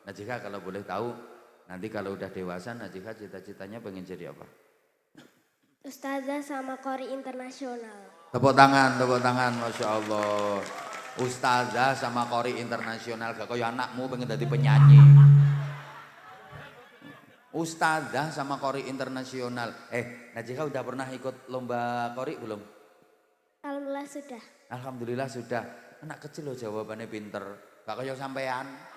Najika kalau boleh tahu, nanti kalau udah dewasa Najika cita-citanya pengen jadi apa? Ustazah sama Qori internasional. Tepuk tangan, Masya Allah. Ustazah sama Qori internasional, gak kaya anakmu pengen jadi penyanyi. Ustazah sama Qori internasional. Najika udah pernah ikut lomba Qori belum? Alhamdulillah sudah. Alhamdulillah sudah. Anak kecil loh jawabannya pinter. Gak kaya sampean.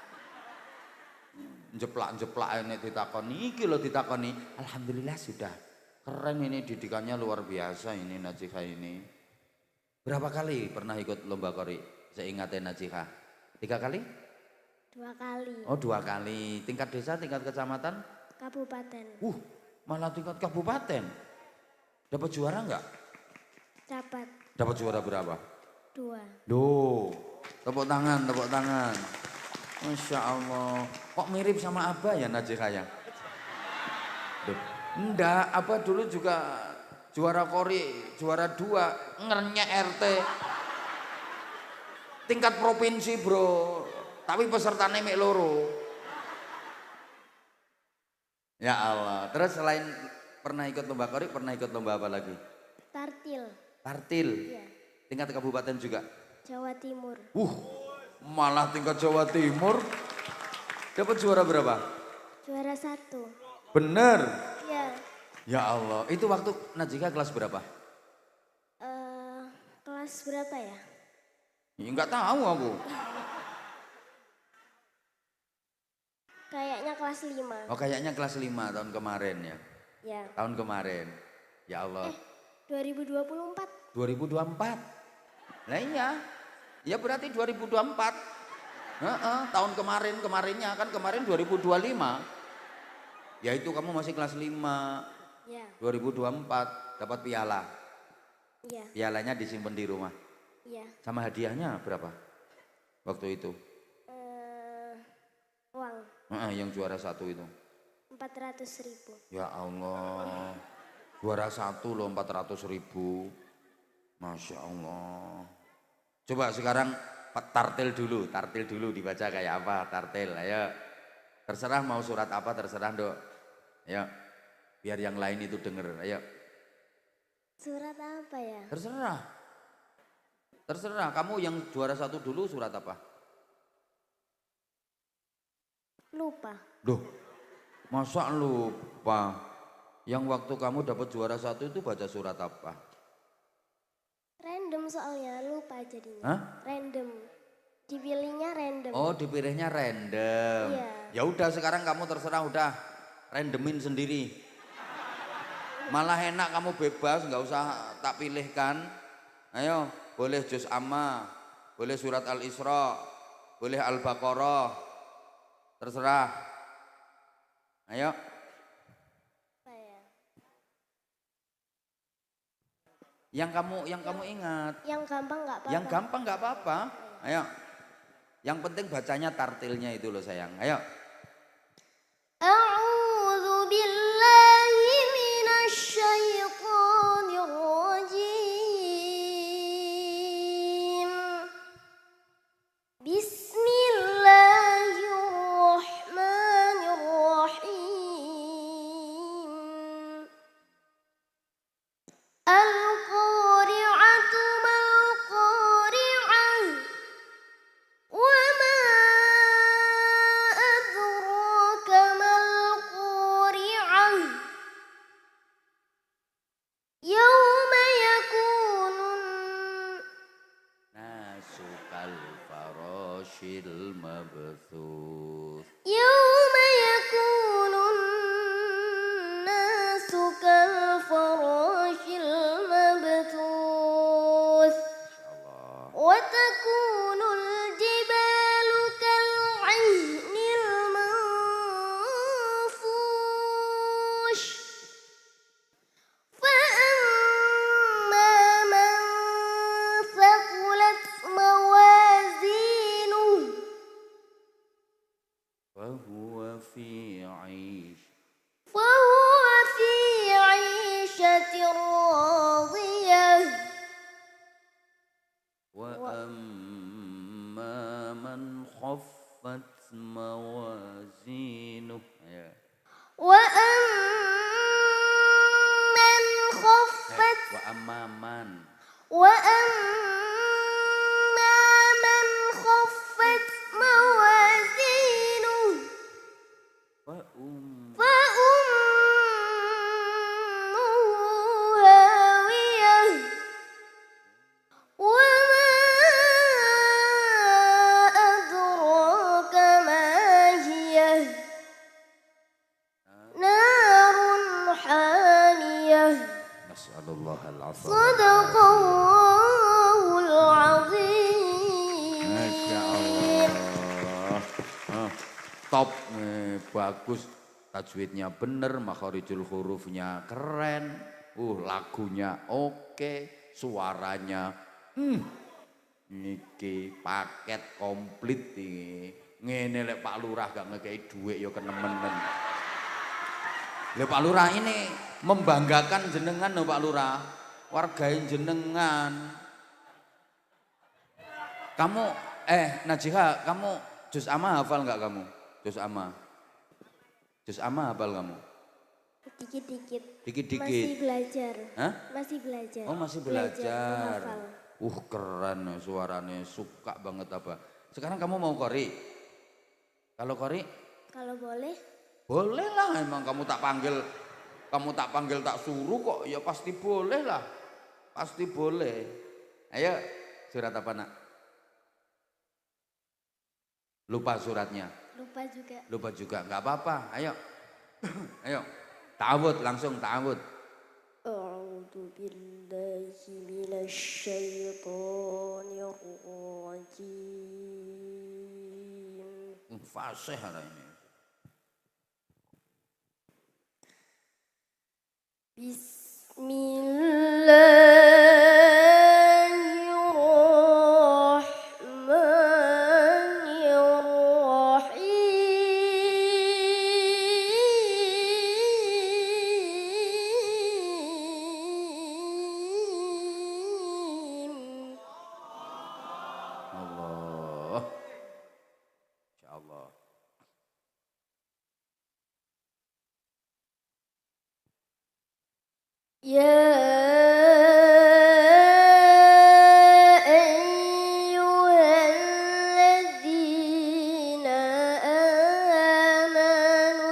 Jeplak-jeplak ini ditakoni, iki loh ditakoni. Alhamdulillah sudah. Keren ini, didikannya luar biasa ini Najika ini. Berapa kali pernah ikut lomba Qori? Seingatnya Najika. 3 kali? 2 kali. Oh 2 kali. Tingkat desa, tingkat kecamatan? Kabupaten. Malah tingkat kabupaten. Dapat juara enggak? Dapat. Dapat juara berapa? 2. Duh, tepuk tangan, tepuk tangan. Masya Allah. Kok mirip sama Abah ya Najika ya? Duh, enggak, Abah dulu juga juara Qori, juara 2, ngernya RT. Tingkat provinsi bro, tapi pesertanya mek loro. Ya Allah, terus selain pernah ikut lomba Qori, pernah ikut lomba apa lagi? Tartil. Tartil? Iya. Tingkat kabupaten juga? Jawa Timur. Malah tingkat Jawa Timur. Dapat juara berapa? Juara 1. Bener? Iya. Ya Allah, itu waktu Najika kelas berapa? Kelas berapa ya? Ya enggak tahu aku. Kayaknya kelas 5. Oh kayaknya kelas 5 tahun kemarin ya? Ya. Tahun kemarin. Ya Allah. 2024. 2024. Nah iya. Ya berarti 2024. Tahun kemarinnya kan kemarin 2025. Ya itu kamu masih kelas 5. Ya. 2024 dapat piala. Iya. Pialanya disimpan di rumah. Iya. Sama hadiahnya berapa? Waktu itu. Uang. Yang juara 1 itu. 400.000. Ya Allah. Juara 1 loh 400.000. Masya Allah. Coba sekarang tartil dulu dibaca kayak apa tartil, ayo. Terserah mau surat apa terserah dok. Ayo, biar yang lain itu denger, ayo. Surat apa ya? Terserah, kamu yang juara 1 dulu surat apa? Lupa. Duh, masa lupa? Yang waktu kamu dapat juara 1 itu baca surat apa? Random soalnya, lupa jadinya. Hah? Random. Dipilihnya random. Oh, dipilihnya random. Iya. Ya udah sekarang kamu terserah udah randomin sendiri. Malah enak kamu bebas, nggak usah tak pilihkan. Ayo, boleh juz amma, boleh surat Al-Isra, boleh Al-Baqarah. Terserah. Ayo. Apa ya? Yang kamu ingat. Yang gampang nggak apa-apa. Yang gampang nggak apa-apa. Ayo. Yang penting bacanya tartilnya itu loh sayang. Ayo. A'udzu billahi minasy syaithanir rajim. Bismillahirrahmanirrahim. Al-qari'atu mal-qari'ah. Wa ma adraka mal-qari'ah. Yauma yakunun Nasu kal farashil mabthuth. Yauma yakunun nasu kal farashil mabthuth. Allah. Wa takunul jibalu kal 'ihnil manfush. فأما من ثقلت موازينه Fahuwa fi 'aish. فهو في عيشة راضية. Wa amma man khaffat mawazinuh. Ya. وأمن خفت Wa amman. وأما من خفت موازينه Wa فأمه هاوية وما أدراك ما هي نار حامية Nas'alullah al-afwa. صدق الله العظيم Masya Allah. Top, bagus. Tajwidnya bener, makharijul hurufnya keren. Lagunya oke, suaranya niki paket komplit iki. Ngene lek Pak Lurah gak ngekei dhuwit ya kenemenen. Lek Pak Lurah ini membanggakan jenengan lho Pak Lurah. Wargain jenengan. Kamu Najiha, kamu juz amma hafal nggak kamu? Juz amma. Juz amma hafal kamu? Dikit-dikit. Dikit-dikit. Masih belajar. Hah? Masih belajar. Oh, masih belajar. menghafal. Keren suaranya, suka banget apa. Sekarang kamu mau qori? Kalau qori? Kalau boleh, Boleh lah, emang kamu tak panggil tak suruh kok, ya pasti boleh lah. Pasti boleh. Ayo, surat apa nak? Lupa suratnya. lupa juga, nggak apa-apa. Ayo, ayo, ta'awud langsung ta'awud. A'udzu billahi minasyaitonir rajim. Fasih ada ini. Bismillahirrahmanirrahim. Allah, insyaallah. Ya ayyuhalladzina amanu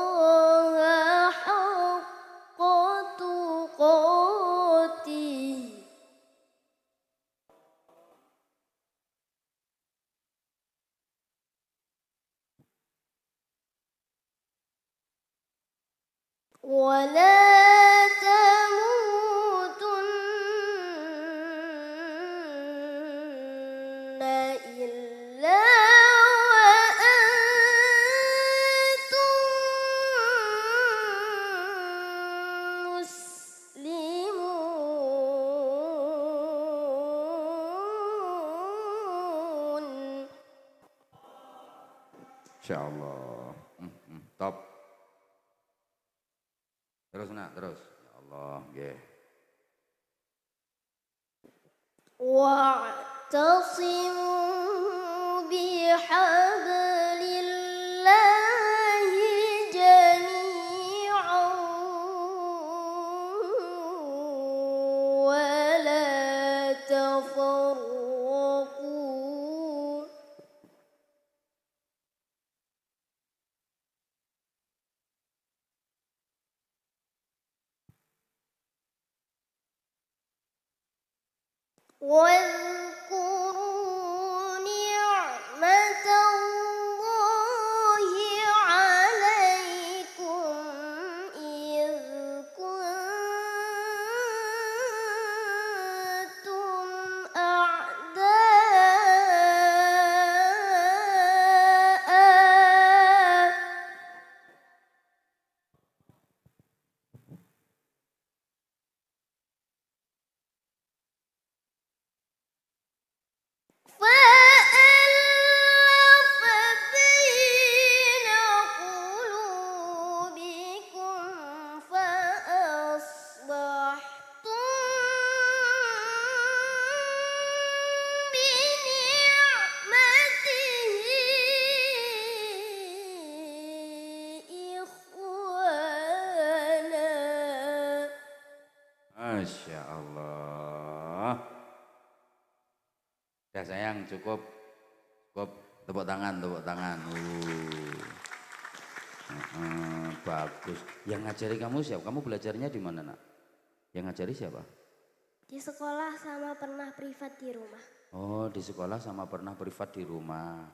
taqullaha haqqa tuqatih ولا تموتن إلا وأنتم مسلمون. Insyaallah. Top. Terus nak, terus. Ya Allah, nggih. واعتصموا بحبل الله جميعا ولا تفرقوا واذكروا نعمة الله عليكم إذ كنتم أعداء sayang cukup. Cukup tepuk tangan, tepuk tangan. Bagus. Yang ngajari kamu siapa? Kamu belajarnya di mana, Nak? Yang ngajari siapa? Di sekolah sama pernah privat di rumah. Oh, di sekolah sama pernah privat di rumah.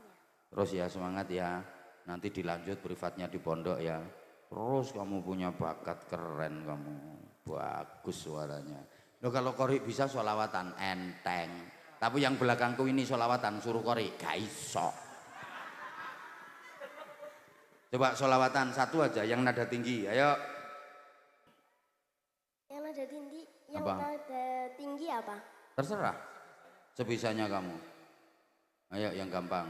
Terus ya semangat ya. Nanti dilanjut privatnya di pondok ya. Terus kamu punya bakat keren kamu. Bagus suaranya. Loh kalau Kori bisa sholawatan enteng. Tapi yang belakangku ini sholawatan suruh Kori gak iso. Coba sholawatan satu aja yang nada tinggi. Ayo. Yang nada tinggi, yang Apa? nada tinggi apa? Terserah. Sebisanya kamu. Ayo yang gampang.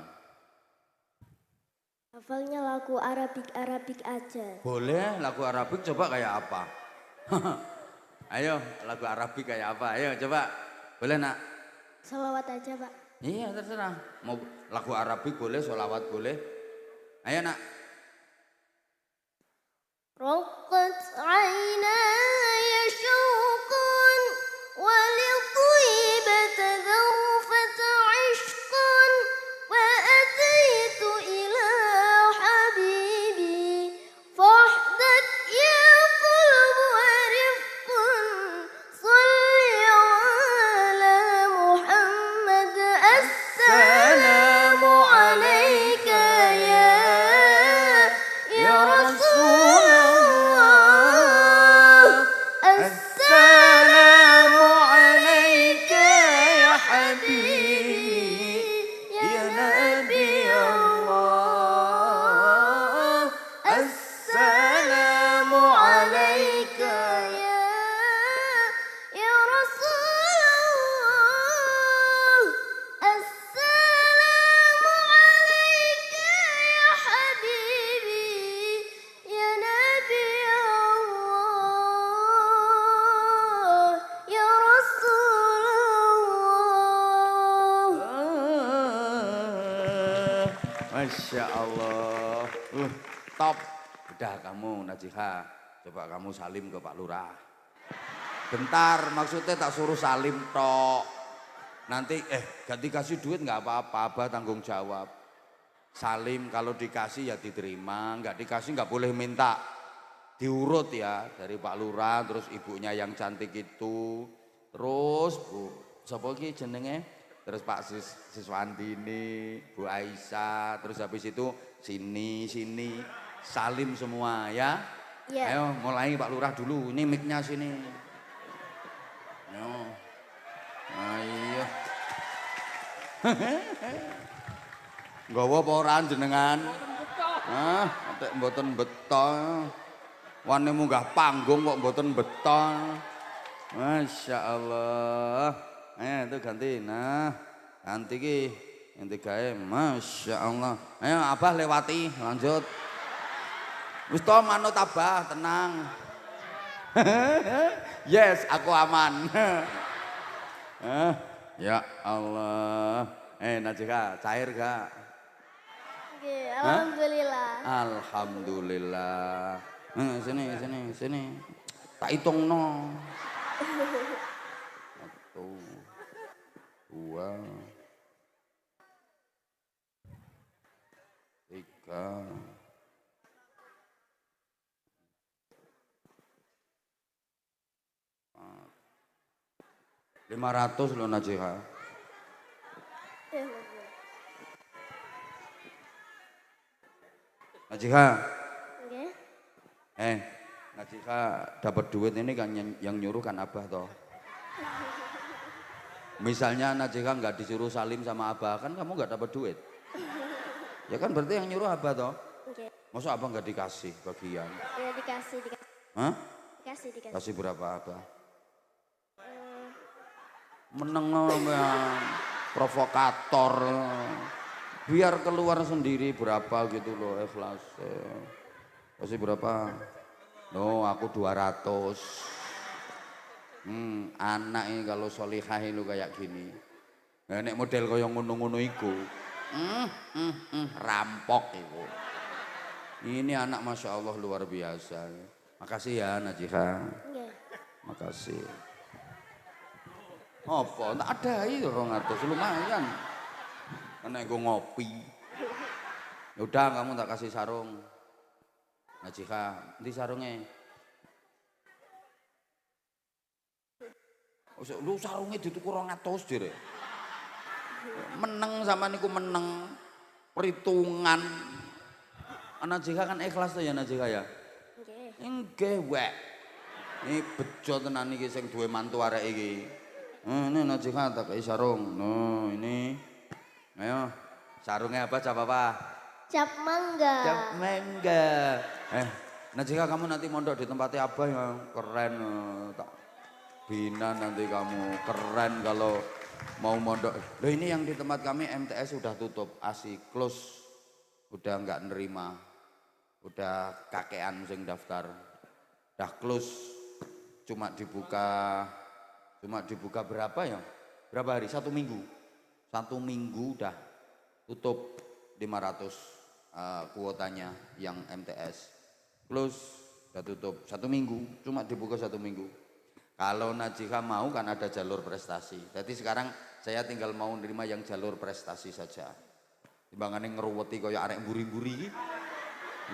Hafalnya lagu Arabik aja. Boleh lagu Arabik coba kayak apa? Ayo lagu Arabik kayak apa? Ayo coba. Boleh nak? Salawat aja Pak. Iya terserah. Mau lagu Arabik boleh, sholawat boleh. Ayo nak. Roqat aynaya syuqan ولطيبة ذرفة عشقا وأتيت إلى حبيبي فاحدث يا قلب ورفقا صل على محمد السلام عليك يا رسول الله السلام عليك يا حبيبي يا نبي الله السلام عليك يا رسول الله السلام عليك يا حبيبي يا نبي الله يا رسول الله. Masya Allah. Top. Udah kamu Najiha. Coba kamu salim ke Pak Lurah. Bentar, maksudnya tak suruh salim tok. Nanti ganti kasih duit nggak apa-apa, Abah tanggung jawab. Salim kalau dikasih ya diterima, nggak dikasih nggak boleh minta. Diurut ya dari Pak Lurah, terus ibunya yang cantik itu, terus Bu, siapa lagi jenenge? Terus Pak Siswandini, Bu Aisyah, terus habis itu sini, salim semua ya. Iya. Ayo mulai Pak Lurah dulu, ini mic-nya sini. Ayo. Ayo. Nggawa apa ora jenengan? Hah, atek mboten betah. Wani munggah panggung kok mboten betah. Masya Allah. Ayo itu ganti. Nah, ganti ki ganti gawe. Masya Allah. Ayo Abah lewati, lanjut. Wis to manut Abah, tenang. Yes, aku aman. Ya Allah. Najika, cair gak? Oke, alhamdulillah. Alhamdulillah. Sini. Tak hitung no. 1, 2, 3. 500 loh Najiha. Najiha. Oke. Najiha dapat duit ini kan yang nyuruh kan Abah toh. Misalnya Najiha nggak disuruh salim sama Abah kan kamu nggak dapat duit. Ya kan berarti yang nyuruh Abah toh. Oke. Masa Abah nggak dikasih bagian? Ya dikasih. Hah? Dikasih. Kasih berapa Abah? Meneng ya, provokator. Biar keluar sendiri berapa gitu loh ikhlas. Kasih berapa? No, aku 200. Anak ini kalau solihah lu kayak gini. Nah, nek model kaya ngono-ngono iku. Rampok iku. Ini anak Masya Allah luar biasa. Makasih ya Najiha. Iya. Makasih. Apa? Tak ada itu 200 lumayan. Nek gue ngopi. Udah kamu tak kasih sarung. Najika, nanti sarungnya. Lu sarungnya dituku 200 dire. Meneng sama niku meneng. Perhitungan. Najika kan ikhlas tuh ya Najika ya. Nggih wek. Ini bejo tenan iki sing duwe mantu arek iki. Ini Najika tak kasih sarung. No ini. Ayo. Sarungnya apa? Cap apa? Cap mangga. Cap mangga. Najika kamu nanti mondok di tempatnya Abah yang keren. Tak bina nanti kamu keren kalau mau mondok. Loh ini yang di tempat kami MTS sudah tutup, asik close. Udah nggak nerima. Udah kakean sing daftar. Udah close. Cuma dibuka berapa ya? Berapa hari? 1 minggu. 1 minggu udah tutup 500 kuotanya yang MTS. Close, udah tutup 1 minggu, cuma dibuka 1 minggu. Kalau Najika mau kan ada jalur prestasi. Jadi sekarang saya tinggal mau nerima yang jalur prestasi saja. Timbangane ngeruweti kaya arek mburi-mburi iki.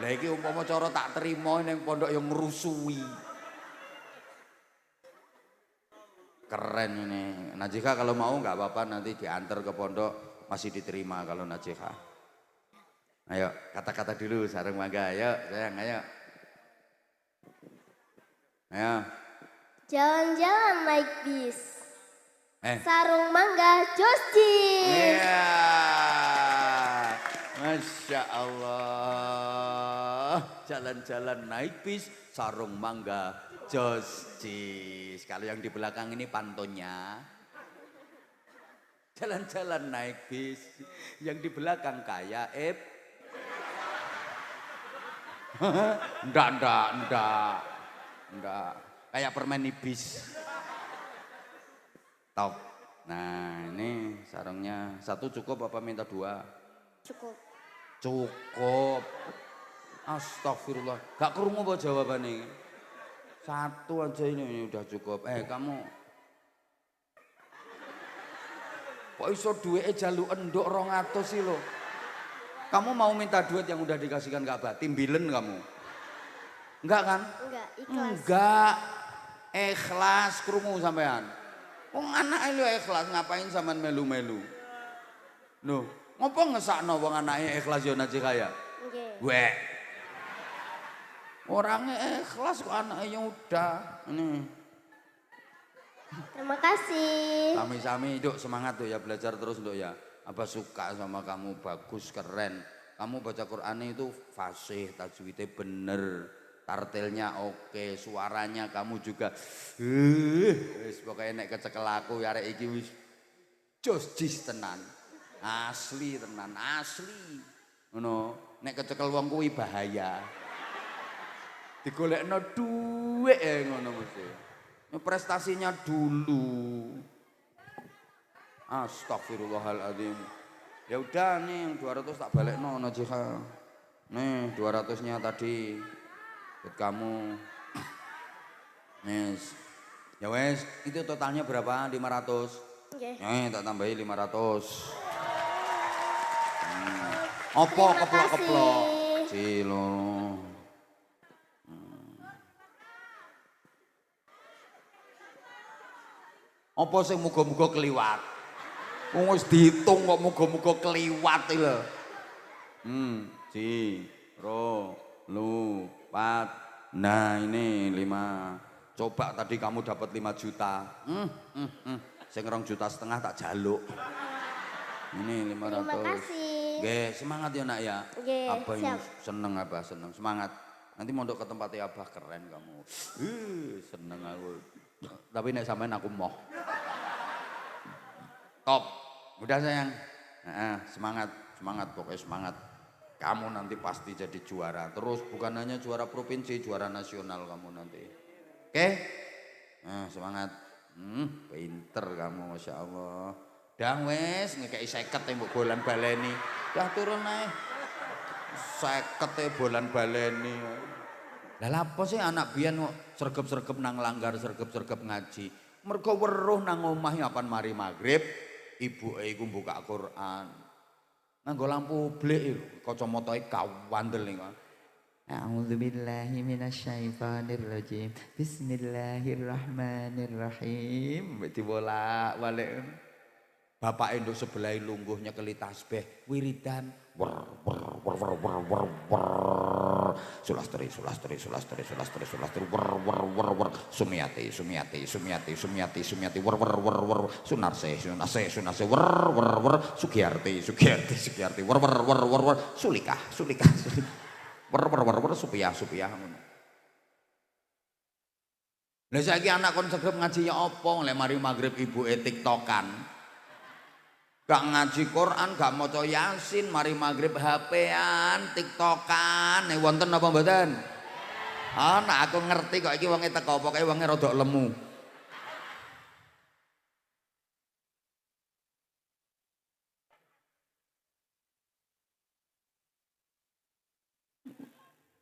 Lah iki umpama cara tak terima ning pondok yang ngerusui. Keren ini. Najika kalau mau nggak apa-apa nanti diantar ke pondok masih diterima kalau Najika. Ayo kata-kata dulu sarung mangga. Ayo sayang ayo. Ayo. Jalan-jalan naik bis. Sarung mangga Josjis. Iya. Masya Allah. Jalan-jalan naik bis sarung mangga Josjis. Kalau yang di belakang ini pantonnya. Jalan-jalan naik bis. Yang di belakang kayak Enggak. Kayak permen nipis. Top. Nah ini sarungnya 1 cukup apa minta 2? Cukup. Astagfirullah. Gak kerungu apa jawabannya? 1 aja ini udah cukup. Kamu. Kok iso duwe jalu endok 200 sih lo? Kamu mau minta duit yang udah dikasihkan ke Abah? Timbilen kamu? Enggak kan? Enggak, ikhlas. Enggak. Ikhlas krungu sampean. Wong anake lho ikhlas ngapain sampean melu-melu? Loh, ngopo ngesakno wong anake ikhlas yo Najika ya? Nggih. Wek. Orangnya ikhlas kok anaknya udah. Ini. Terima kasih. Sami-sami, Duk, semangat tuh ya, belajar terus Duk ya. Abah suka sama kamu, bagus, keren. Kamu baca Quran itu fasih, tajwidnya bener. Tartilnya oke, suaranya kamu juga wis pokoknya nek kecekel aku ya arek iki wis Josjis tenan. Asli tenan, asli. Ngono, nek kecekel wong kuwi bahaya. Digolekno dhuwit ngono mesti. Prestasinya dulu. Astagfirullahaladzim. Ya udah nih yang 200 tak balekno Najika. Nih 200-nya tadi buat kamu. Nes. Ya wes, itu totalnya berapa? 500. Nggih. Tak tambahi 500. Opo keplok-keplok. Cilo. Apa sing muga-muga kliwat? Wong wis diitung kok muga-muga kliwat iki lho. Ji, ro, lu, pat. Nah, ini 5. Coba tadi kamu dapat 5 juta. Sing 2,5 juta tak jaluk. Ini 500. Terima kasih. Nggih, semangat ya Nak ya. Nggih, Abah siap. seneng Abah seneng. Semangat. Nanti mondok ke tempatnya Abah keren kamu. Seneng aku. Tapi nek sampean aku moh. Top. Udah sayang. Semangat, semangat pokoknya semangat. Kamu nanti pasti jadi juara. Terus bukan hanya juara provinsi, juara nasional kamu nanti. Oke? Semangat. Pinter kamu, Masya Allah. Dang wes, ngekei 50 mbok bolan baleni. Dah turun ae. 50 bolan baleni. Lah apa sih anak biyen kok sregep-sregep nang langgar, sregep-sregep ngaji. Mergo weruh nang omah apan mari magrib, ibuke iku buka Quran. nganggo lampu blik kacamatae kawandel niku. A'udzubillahi minasyaitonirrajim. Bismillahirrahmanirrahim. Dibolak-balik. Bapak nduk sebelah lungguh nyekeli tasbih wiridan wer wer wer wer wer wer wer sulastri sulastri sulastri sulastri sulastri wer wer wer wer sumiati sumiati sumiati sumiati sumiati wer wer wer wer sunarse sunarse sunarse wer wer wer sugiyarti sugiyarti sugiyarti wer wer wer wer wer sulikah sulikah wer wer wer wer supiyah supiyah ngono. Lah saiki anak kon segrep ngaji ya apa lek mari magrib ibuke tiktokan. Gak ngaji Quran, gak maca Yasin, mari magrib HP-an, TikTokan, wonten apa mboten? Ana aku ngerti kok iki wonge teko, pokoke wonge rada lemu.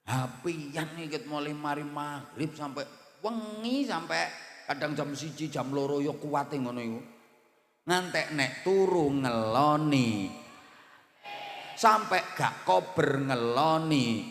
HP-an iki mulai mari magrib sampai wengi sampai kadang jam 1 jam 2 ya kuwate ngono iku. Ngantek nek turu ngeloni sampai gak kober ngeloni.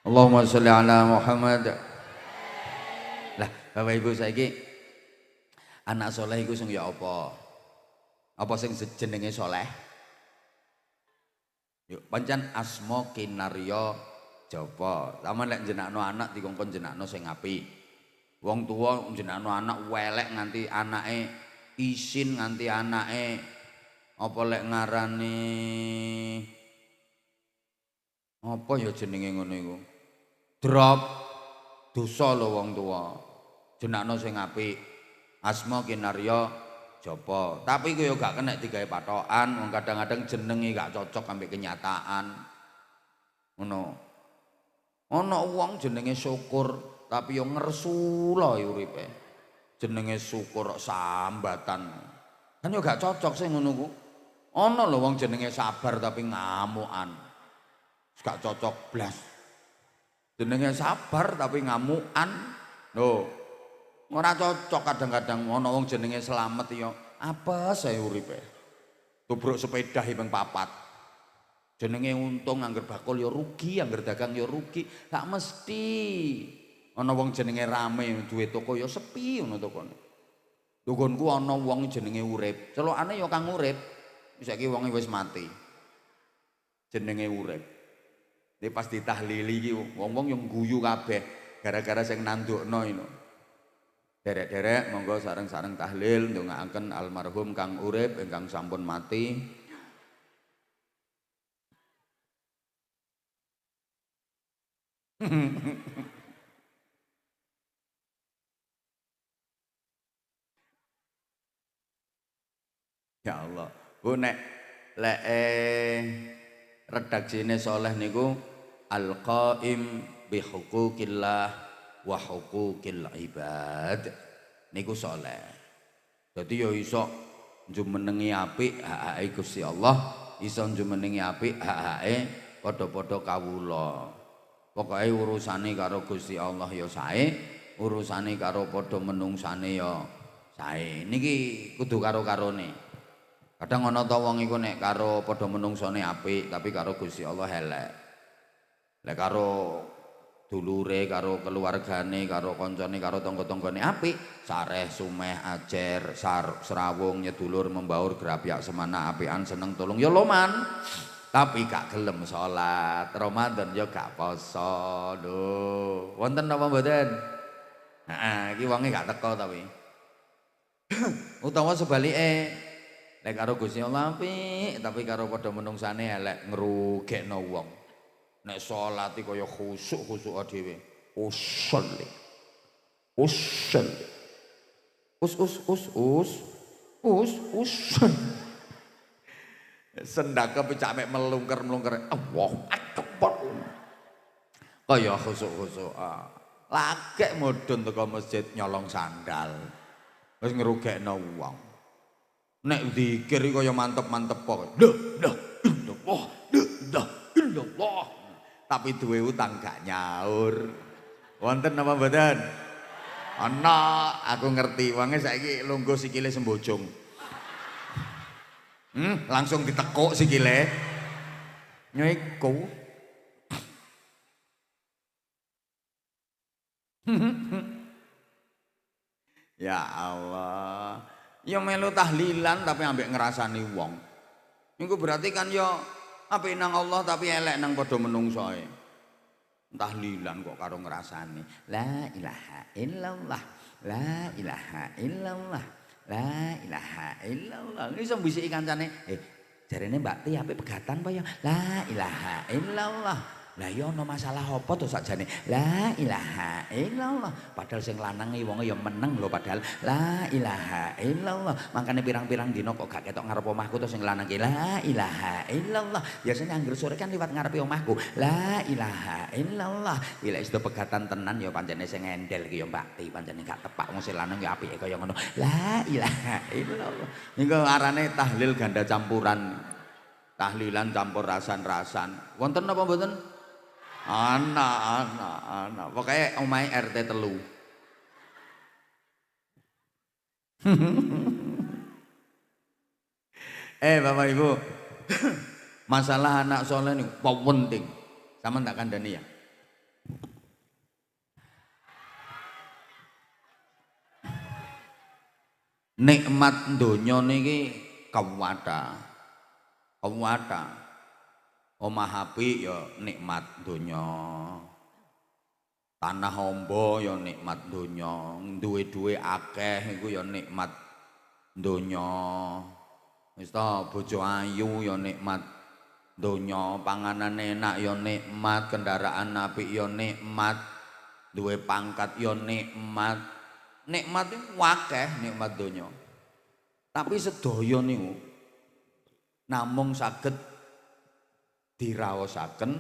Allahumma sholli ala Muhammad. Lah Bapak Ibu saiki anak soleh iku sing ya apa? Apa sing jenenge soleh? Yuk pancen asma kinarya japa. Sampeyan lek jenakno anak dikongkon jenakno sing apik. Wong tuwa jenakno anak welek nganti anake isin nganti anake apa lek ngarani apa ya jenenge ngono iku. Drop dosa lho wong tuwa. Jenakno sing apik. Asma kinarya japa. Tapi iku ya gak kena digawe patokan, wong kadang-kadang jenenge gak cocok ambek kenyataan. Ngono. Ana wong jenenge Syukur, tapi yo ngersula uripe. Jenenge Syukur kok sambatan. Kan yo gak cocok sing ngono ku. Ana lho wong jenenge Sabar tapi ngamukan. Gak cocok blas. Jenenge Sabar tapi ngamukan. Lho. Ora cocok kadang-kadang ana wong jenenge Slamet ya apa saya uripe. Tubruk sepeda ping 4. Jenenge untung angger bakul ya rugi, angger dagang ya rugi. Gak mesti. Ana wong jenenge rame duwe toko ya sepi ngono tokone. Nggonku ana wong jenenge Urip. Celokane ya kang urip. Saiki wonge wis mati. Jenenge Urip. Nek pas ditahlili iki wong-wong yang guyu kabeh gara-gara sing nandukno ino. Derek-derek monggo sareng-sareng tahlil ndongaaken almarhum Kang Urip ingkang sampun mati. Ya Allah. Bu nek lek redaksine soleh niku al-qaim bi huquqillah wa huquqil ibad niku saleh. Dadi ya iso jumenengi apik hak-hake Gusti Allah, iso jumenengi apik hak-hake padha-padha kawula. Pokoke urusane karo Gusti Allah ya sae, urusane karo padha menungsane ya sae. Niki kudu karo-karone. Kadang ana ta wong iku nek karo padha menungsane apik, tapi karo Gusti Allah elek. Lek karo dulure karo keluargane karo koncone karo tangga-tanggane apik sareh sumeh ajer serawung nyedulur membaur gerabyak semana apian seneng tulung ya loman tapi gak gelem salat Ramadan ya gak poso lho wonten apa mboten heeh iki wonge gak teko tapi utawa sebalike lek karo Gusti Allah apik tapi karo padha menungsane elek ngrugekno wong. Nek salat iki kaya khusuk-khusuk dhewe. Usolli. Usolli. Us. Sendake pecak mek melungker-melungker. Allahu Akbar. Kaya khusuk-khusuk. Lagek mudhun teko masjid nyolong sandal. Wis ngrugekno wong. Nek zikir kaya mantep-mantep kok. Dah illallah, dah illallah. Tapi duwe utang gak nyaur. Wonten apa mboten? Ana, aku ngerti wonge saiki lungguh sikile sembojong. Langsung ditekuk sikile. Nyiku. Ya Allah. Ya melu tahlilan tapi ambek ngrasani wong. Niku berarti kan ya apik nang Allah tapi elek nang padha menungsoe. Tahlilan kok karo ngrasani. La ilaha illallah. La ilaha illallah. La ilaha illallah. Iso mbisiki kancane, jarene Mbak Ti apik pegatan apa ya? La ilaha illallah. Lah ya ana masalah apa to sakjane? La ilaha illallah. Padahal sing lanang wonge ya meneng lho padahal la ilaha illallah. Makane pirang-pirang dina kok gak ketok ngarep omahku to sing lanang ki la ilaha illallah. Biasane anggere sore kan liwat ngarepe omahku. La ilaha illallah. Bila iso pegatan tenan ya pancene sing endel ki ya Mbak Ti, pancene gak tepak wong sing lanang ya apike kaya ngono. La ilaha illallah. Niku arane tahlil ganda campuran. Tahlilan campur rasan-rasan. Wonten apa mboten? Anak. Pokoknya omahe RT 3. Bapak Ibu, masalah anak soleh ini penting. Sama tak kandani ya. Nikmat donya niki kawata. Omah apik ya nikmat donya. Tanah amba ya nikmat donya. Duwe akeh iku ya nikmat donya. Wis ta bojo ayu ya nikmat donya, panganan enak ya nikmat, kendaraan apik ya nikmat, duwe pangkat ya nikmat. Nikmat iku akeh nikmat donya. Tapi sedaya niku namung saged diraosaken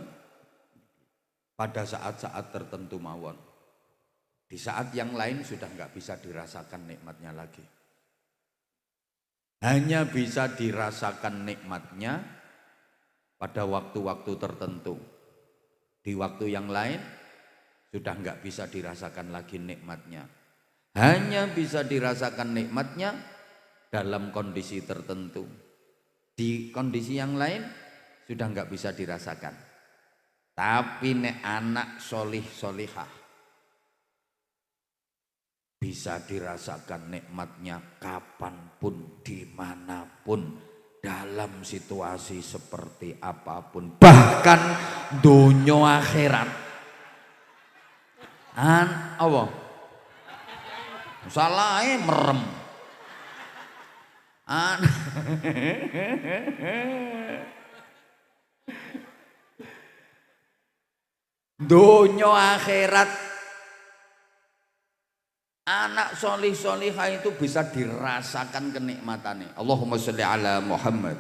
pada saat-saat tertentu mawon. Di saat yang lain sudah nggak bisa dirasakan nikmatnya lagi. Hanya bisa dirasakan nikmatnya pada waktu-waktu tertentu. Di waktu yang lain sudah nggak bisa dirasakan lagi nikmatnya. Hanya bisa dirasakan nikmatnya dalam kondisi tertentu. Di kondisi yang lain sudah nggak bisa dirasakan. Tapi nek anak solih-solihah bisa dirasakan nikmatnya kapanpun, dimanapun, dalam situasi seperti apapun, bahkan dunia akhirat. Apa? Salahnya merem. Dunia akhirat anak solih-solihah itu bisa dirasakan kenikmatannya. Allahumma sholli ala Muhammad.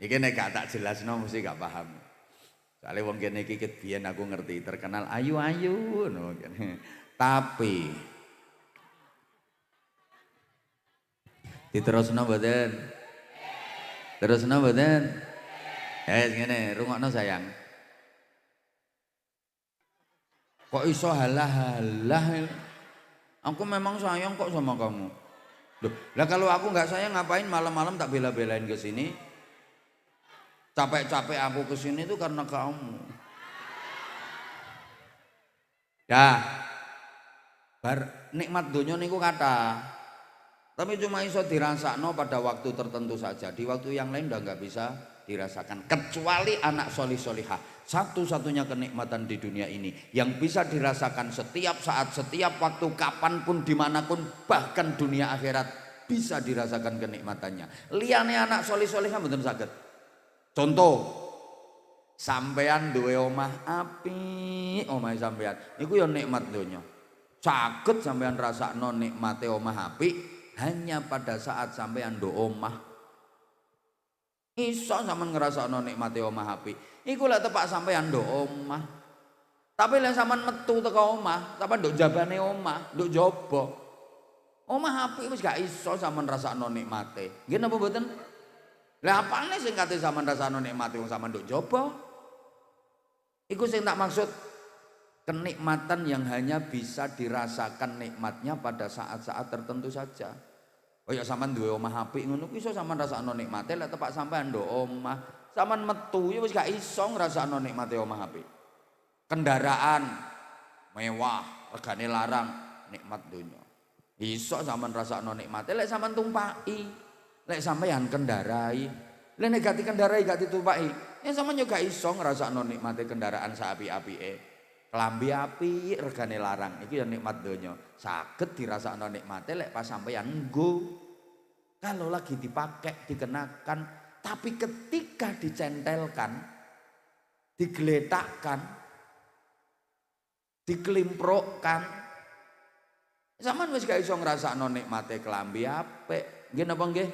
Iki nek gak tak jelasno mesti gak paham. Soalnya wong kene iki biyen aku ngerti terkenal ayu-ayu ngono kene. Tapi diterusno mboten? Terusno mboten? Ngene, rungokno sayang. Kok iso halah-halah? Aku memang sayang kok sama kamu. Loh, lah kalau aku nggak sayang ngapain malam-malam tak bela-belain ke sini? Capek-capek aku ke sini itu karena kamu. Dah. Bar nikmat donya niku kata. Tapi cuma iso dirasakno pada waktu tertentu saja. Di waktu yang lain udah nggak bisa dirasakan. Kecuali anak solih-solihah. Satu-satunya kenikmatan di dunia ini yang bisa dirasakan setiap saat, setiap waktu, kapanpun, dimanapun, bahkan dunia akhirat bisa dirasakan kenikmatannya. Liyane anak solih-solihah mboten saged. Contoh, sampean duwe omah apik, omahe sampean iku ya nikmat donya. Saged sampean rasakno nikmate omah apik hanya pada saat sampean nduk omah. Iso sampean ngrasakno nikmate omah apik. Iku lek tepak sampean nduk omah. Tapi lek sampean metu teko omah, sampean nduk jabane omah, nduk jaba. Omah apik wis gak iso sampean rasakno nikmate. Nggih napa mboten? Lah apane sing kate sampean rasakno nikmate wong sampean nduk jaba? Iku sing tak maksud kenikmatan yang hanya bisa dirasakan nikmatnya pada saat-saat tertentu saja. Kaya sampean duwe omah apik ngono kuwi iso sampean rasakno nikmate lek tepak sampean nduk omah. Sampean metu ya wis gak iso ngrasakno nikmate omah apik. Kendaraan mewah, regane larang, nikmat donya. Iso sampean rasakno nikmate lek sampean tumpaki, lek sampean kendarai. Lek nek gak dikendarai gak ditumpaki, ya sampean yo gak iso ngrasakno nikmate kendaraan saapik-apike. Klambi apik regane larang, iki ya nikmat donya. Saged dirasakno nikmate lek pas sampean nggo. Kalau lagi dipakai, dikenakan, tapi ketika dicentelkan, digeletakkan, dikelimprokkan, sampean wis gak iso ngrasakno nikmate klambi apik. Nggih napa nggih?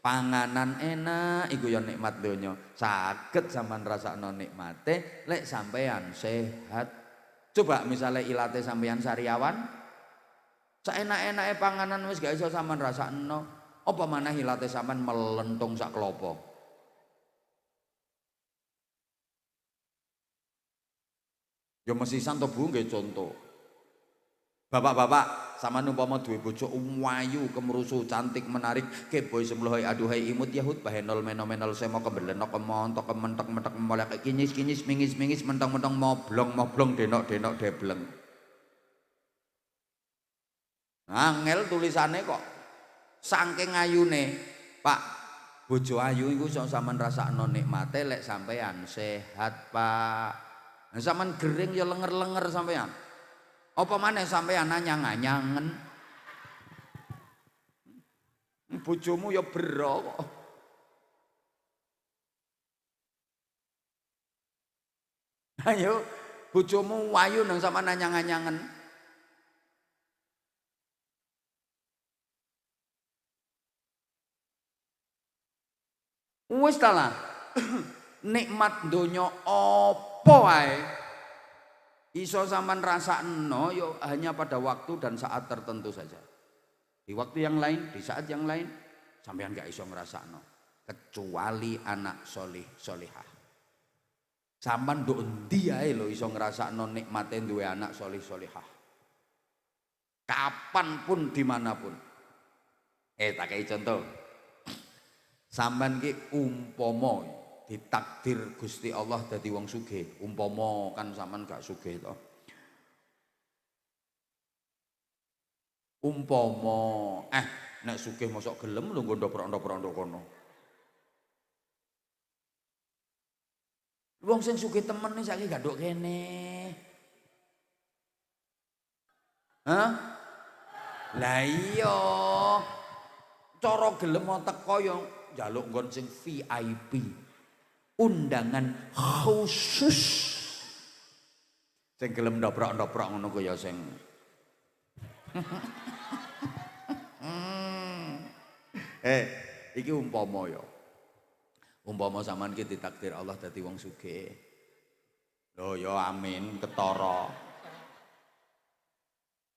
Panganan enak iku ya nikmat donya. Saged sampean rasakno nikmate lek sampean sehat. Coba misalnya ilate sampean sariawan, saenak-enake panganan wis gak iso sampean rasakno, apa maneh ilate sampean melentung sak klopo. Ya mesisan to Bu nggih contoh. Bapak-bapak, sampean umpama duwe bojo wayu, kemrusu, cantik, menarik, keboy semlohoi aduhai imut yahut bahenol menomenol semo kebelenok kemontok kementek-mentek molek kinyis-kinyis mingis-mingis mentong-mentong moblong-moblong denok-denok debleng. Angel tulisannya kok saking ayune, Pak. Bojo ayu iku iso sampean rasakno nikmate lek sampean sehat, Pak. Nah, sampean gering ya lenger-lenger sampean. Apa maneh sampean anyang-anyangen. Bojomu ya bero kok. Ayo, bojomu wayu nang sampean anyang-anyangen. Wis ta lah. Nikmat donya apa wae iso sampean rasakno yo hanya pada waktu dan saat tertentu saja. Di waktu yang lain, di saat yang lain sampean gak iso ngrasakno kecuali anak solih solihah. Sampean nduk endi ae lho iso ngrasakno nikmate duwe anak solih solihah. Kapanpun dimanapun. Tak kei contoh. Sampean ki umpama ditakdir Gusti Allah dadi wong sugih, umpama kan sampean gak sugih to. Umpama nek sugih mosok gelem lho nggo ndoprak-ndoprak kono. Wong sing sugih temen saiki gak nduk kene. Hah? Lah iya. Cara gelem teko yo njaluk nggon sing VIP. Undangan khusus. Sing gelem ndoprak-ndoprak ngono ku ya sing iki umpama ya. Umpama sampean ki ditakdir Allah dadi wong sugih. Lho ya amin ketara.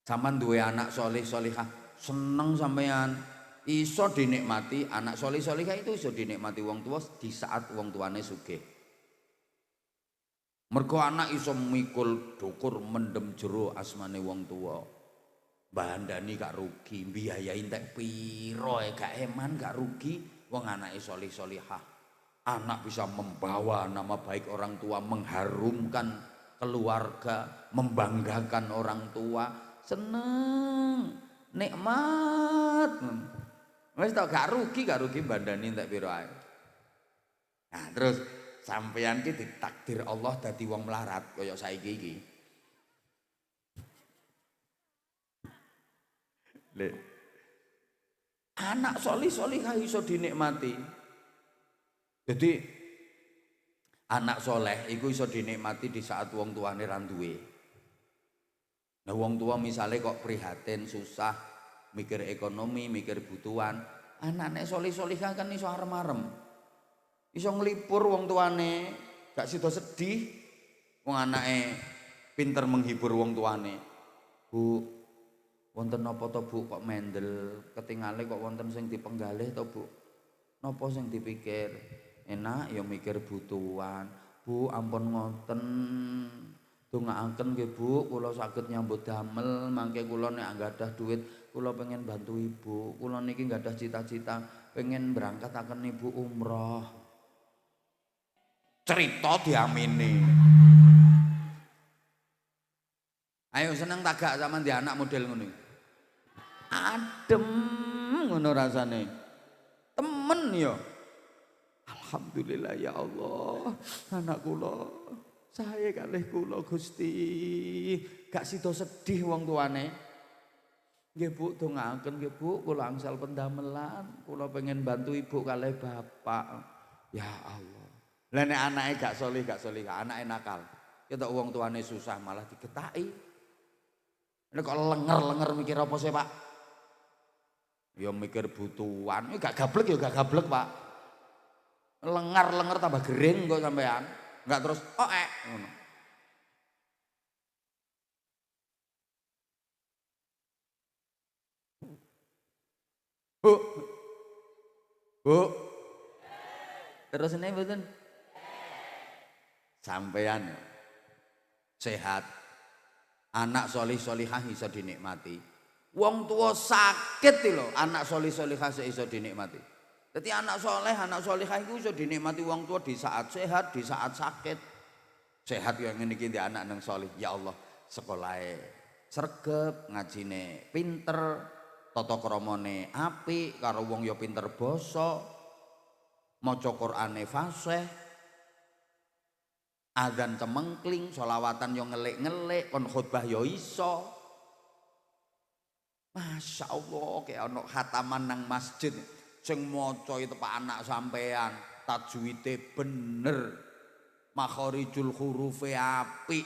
Sampean duwe anak soleh solihah, seneng sampean. Iso dinikmati anak soleh solihah itu iso dinikmati wong tua di saat wong tuane sugih. Mergo anak iso mikul dukur mendem jero asmane wong tua. Bandani gak rugi, biayai entek piro gak eman gak rugi wong anake soleh solihah. Anak bisa membawa nama baik orang tua, mengharumkan keluarga, membanggakan orang tua, seneng, nikmat. Wis tok gak rugi bandani entek piro ae. Nah, terus sampeyan ki ditakdir Allah dadi wong melarat kaya saiki iki. Lek anak solih-solihah iso dinikmati. Jadi anak soleh iku iso dinikmati di saat wong tuane ra duwe. Nah wong tua misalnya kok prihatin, susah, mikir ekonomi, mikir butuhan, anaknya solih-solihah kan iso arem-arem. Iso nglipur wong tuane, gak sida sedih. Wong anake pinter menghibur wong tuane. Bu, Wonten napa to Bu kok mendel, ketingale kok wonten sing dipenggalih to Bu? Napa sing dipikir? Enak ya mikir butuhan. Bu ampun ngoten. Dongaaken nggih Bu, kula saged nyambut damel, mangke kula nek anggadah duit, kula pengen bantu Ibu. Kula niki nggadah cita-cita pengen berangkataken Ibu umroh. Cerita diamini. Ayo seneng tagak sama di anak model ngono. Adem ngono rasane. Temen ya. Alhamdulillah ya Allah, anak kula sae kalih kula Gusti. Gak sida sedih wong tuane. Nggih Bu, dongaaken nggih Bu, kula angsal pendamelan, kula pengen bantu Ibu kalih bapak. Ya Allah. Lah nek anake gak solih, anake nakal. Ketok wong tuane susah malah digetaki. Nek kok lenger-lenger mikir apa sih, Pak? Ya mikir butuhan, gak gablek ya gak gablek, Pak. Lengar-lengar tambah gering kok sampean. Enggak terus ngono. Bu. Bu. Terus ini mboten? Sampean sehat. Anak solih solihah iso dinikmati. Wong tua sakit lho, anak solih solihah iso dinikmati. Jadi anak solihah itu iso dinikmati wong tua di saat sehat, di saat sakit. Sehat yang ngene iki anak nang solih, ya Allah, sekolahe sregep, ngajine pinter, tata kramane apik, karo wong ya pinter basa, maca Qur'ane fasih, adzan cemengkling, sholawatan yo ngelik-ngelik, kon khutbah yo iso. Masya Allah, kayak ono khataman nang masjid sing maca itu Pak anak sampean, tajwide bener, makharijul hurufe apik,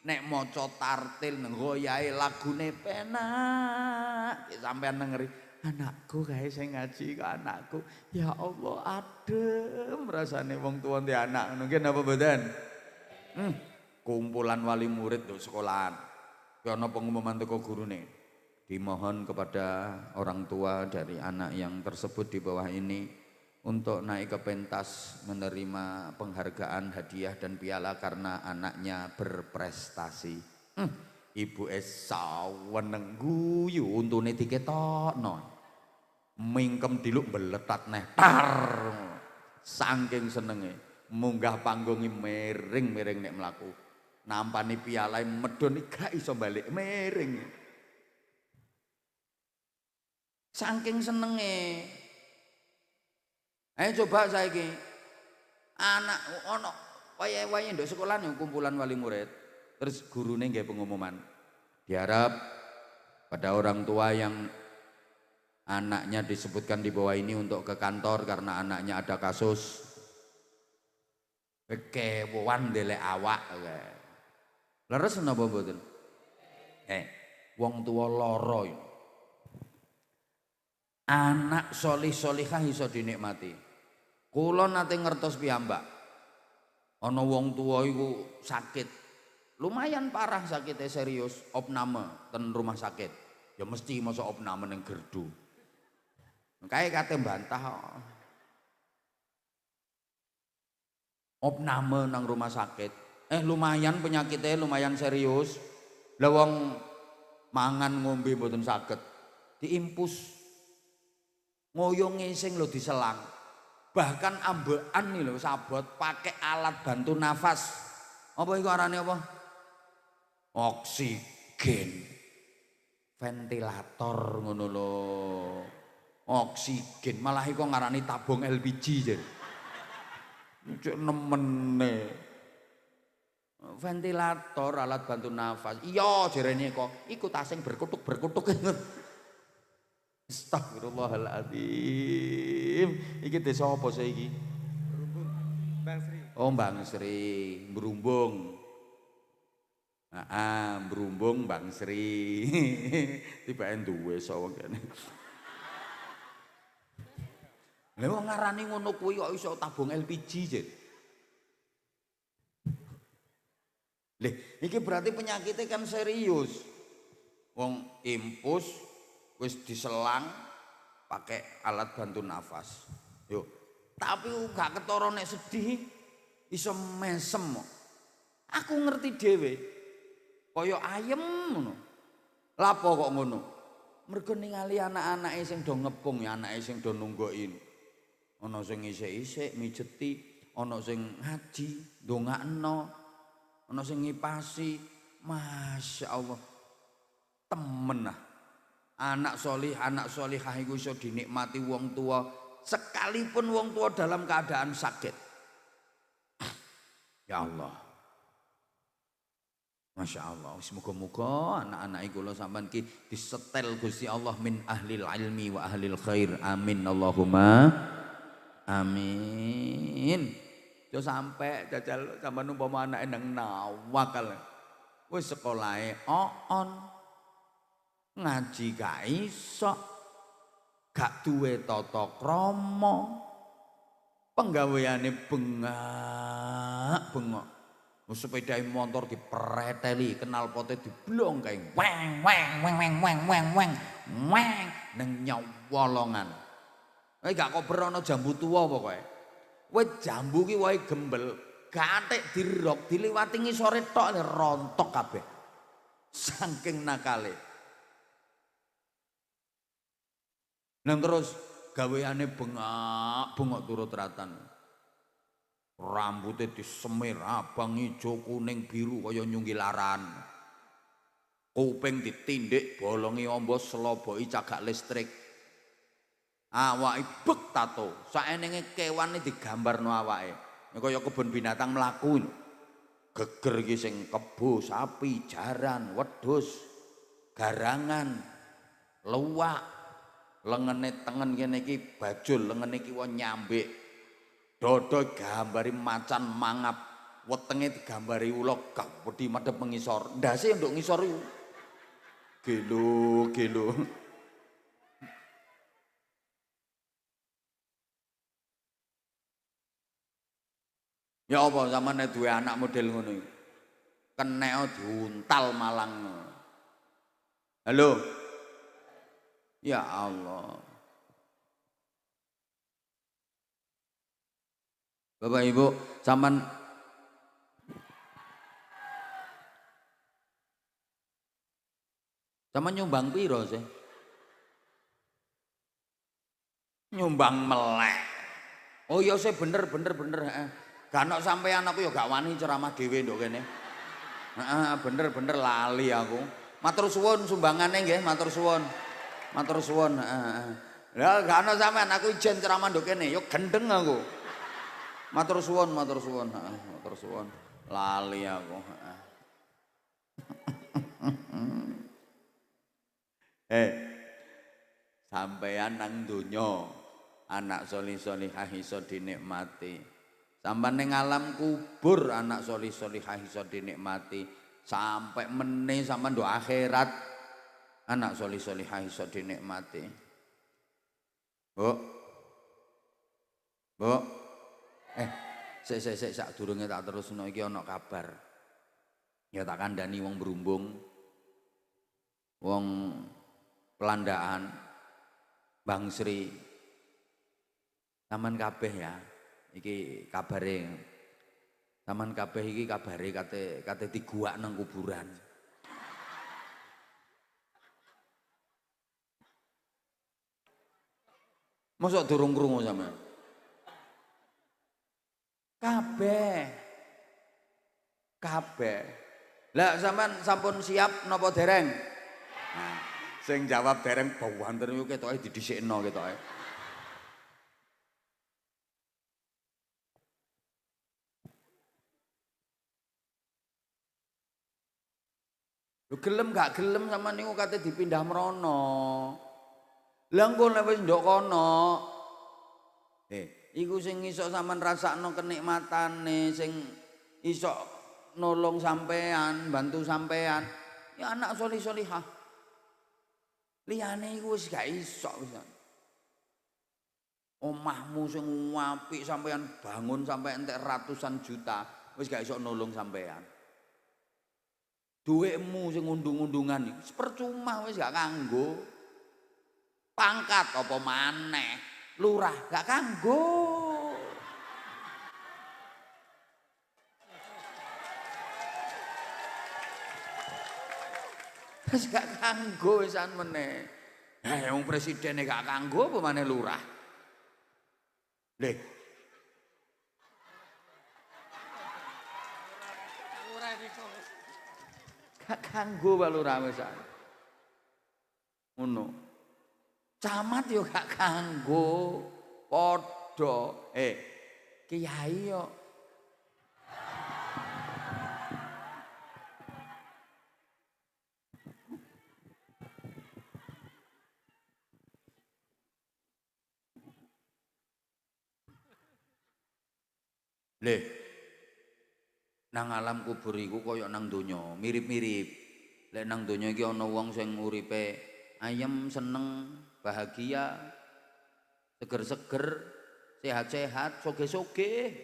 nek maca tartil nggoyahe lagune penak, sampean nengeri anakku kae sing ngaji ke anakku. Ya Allah, adem rasane wong tuwa ndek anak ngono. Nggih napa mboten? Kumpulan wali murid tuh sekolahan. Ki ana pengumuman teko gurune. Dimohon kepada orang tua dari anak yang tersebut di bawah ini untuk naik ke pentas menerima penghargaan, hadiah dan piala karena anaknya berprestasi. Ibu esa weneng guyu untune diketokno. Mingkem diluk beletat neh tar. Saking senenge munggah panggungi miring-miring nek mlaku. Nampani pialae medhon gak iso balik miring. Saking senenge. Ayo coba saiki. Anak ono wayahe nduk sekolah nih kumpulan wali murid. Terus gurune nggih pengumuman. Diharap pada orang tua yang anaknya disebutkan di bawah ini untuk ke kantor karena anaknya ada kasus kekewoan delek awak. Leres napa mboten? Wong tua loro. Anak solih-solihah iso dinikmati. Kula nate ngertos piyambak. Ana wong tua iku sakit. Lumayan parah sakitnya serius, opname ten rumah sakit. Ya mesti masa opname ning gerdu. Kae kate bantah. Opname nang rumah sakit. Lumayan penyakitnya lumayan serius. Lah wong mangan ngombe mboten saged. Diimpus. Ngoyo ngising lho diselang. Bahkan ambekan nih lho sabot pakai alat bantu nafas. Apa iku arane apa? Oksigen. Ventilator ngono lho. Oksigen malah iku ngarani tabung LPG jadi. Cuk nemene. Ventilator alat bantu nafas. Iya jarene kok iku tasing berkutuk-berkutuk. Astagfirullahaladzim. Iki desa apa sih iki? Berumbung, Bang Sri. Oh Bang Sri, Berumbung. Berumbung Bang Sri. Tibake duwe sawang kene. Lha wong ngarani ngono kuwi kok iso tabung LPG, Jen. Lih, iki berarti penyakitnya kan serius. Wong impus wis diselang pakai alat bantu nafas. Yo, tapi gak ketara nek sedih iso mesem. Aku ngerti dhewe. Kaya ayem ngono. Lapo kok ngono? Mergo ningali anak-anake sing do ngepung ya, anake sing do nunggokin. Ana sing isik-isik mijeti, ana sing ngaji, ndongakno, ana sing ngipasi. Masya Allah. Temen ah. Anak solihah iku iso dinikmati wong tua sekalipun wong tua dalam keadaan sakit. Ya Allah. Masya Allah. Semoga-moga anak-anak kula sampean ki disetel Gusti Allah min ahlil ilmi wa ahlil khair. Amin Allahumma amin. Yo sampai jajal sampean umpama anake nang nawakal. Wis sekolahe on. Ngaji gak iso, gak duwe tata krama, penggaweane bengak-bengok. Sepeda motor dipreteli, knalpote diblong kae weng nang nyawolongan. Gak kober ana jambu tuwa pokoke. Wis jambu ki wae gembel, gathik dirok, diliwati ngisore tok rontok kabeh. Saking nakale. Nang terus gaweane bengak turut ratan. Rambutnya disemir abang ijo kuning biru kaya nyunggilaran. Kuping ditindik bolongi ombo seloboki cagak listrik. Awake bek tato, saenenge kewane digambarno awake. Kaya kebun binatang mlaku. Geger iki sing kebo, sapi, jaran, wedhus, garangan, luwak. Lengene tengen kene iki bajul, lengene kiwa nyambik. Dodo gambari macan mangap, wetenge digambari ula wedi madhep mengisor. Ndase nduk ngisor iku. Gelo. Ya apa sampeyan duwe anak model ngono iki? Kenek diuntal malang. Halo. Ya Allah. Bapak Ibu, sampean nyumbang piro sih? Nyumbang melek. Oh iya sih bener. Gak ono sampean aku ya gak wani ceramah dhewe nduk kene. Heeh, bener lali aku. Matur suwun sumbangane nggih, matur suwun. Lah gak ono sampean aku ijen ceramah nduk kene, yo gendeng aku. Matur suwun. Lali aku, sampeyan nang donya anak solih-solihah iso dinikmati. Sampeyan ning alam kubur anak solih-solihah iso dinikmati. Sampai meneh sampeyan nduk akhirat anak solih-solihah iso dinikmati. Bu. Sik sadurunge tak terusno iki ana kabar. Ya tak kandhani wong Brumbung. Wong Pelandaan. Bang Sri. Taman kabeh ya. Iki kabare. Taman kabeh iki kabare kate diguak nang kuburan. Mosok durung krungu sampean? Kabeh. Lah sampean sampun siap napa dereng? Nah, sing jawab dereng bawanten iku ketoke didhisikno ketoke. Lho gelem gak gelem sampean niku kate dipindah mrono. Lah engko nek wis ndok kono. Iku sing iso sampean rasakno kenikmatane, sing iso nolong sampean, bantu sampean, ya anak solih-solihah. Liyane iku wis gak iso pisan. Omahmu sing apik sampean bangun sampai entek ratusan juta, wis gak iso nolong sampean. Duitmu sing undung-undungan iki percuma wis gak kanggo. Pangkat apa maneh, lurah gak kanggo. Wis gak kanggo wisan meneh. Wong presidene gak kanggo apa maneh lurah. Leh. Gak kanggo wae lurah wisan. Ngono. Camat yo gak kanggo. Padha. Kiai yo leh, nang alam kubur iku kaya nang donya, mirip-mirip. Lek nang donya iki ana wong sing uripe ayem, seneng, bahagia, seger-seger, sehat-sehat, sugih-sugih.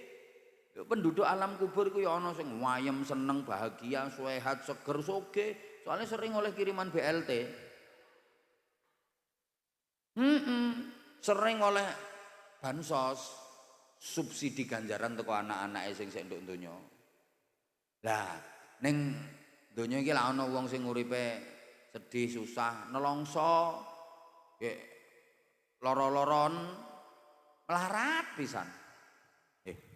Penduduk alam kubur iku ya ana sing ayem, seneng, bahagia, sehat, seger, sugih. Soalnya sering oleh kiriman BLT. Sering oleh bansos. Subsidi ganjaran teko anak-anake sing nduk donya. Lah, ning donya iki lak ana wong sing uripe sedih, susah, nelongso, lara-laron, melarat pisan.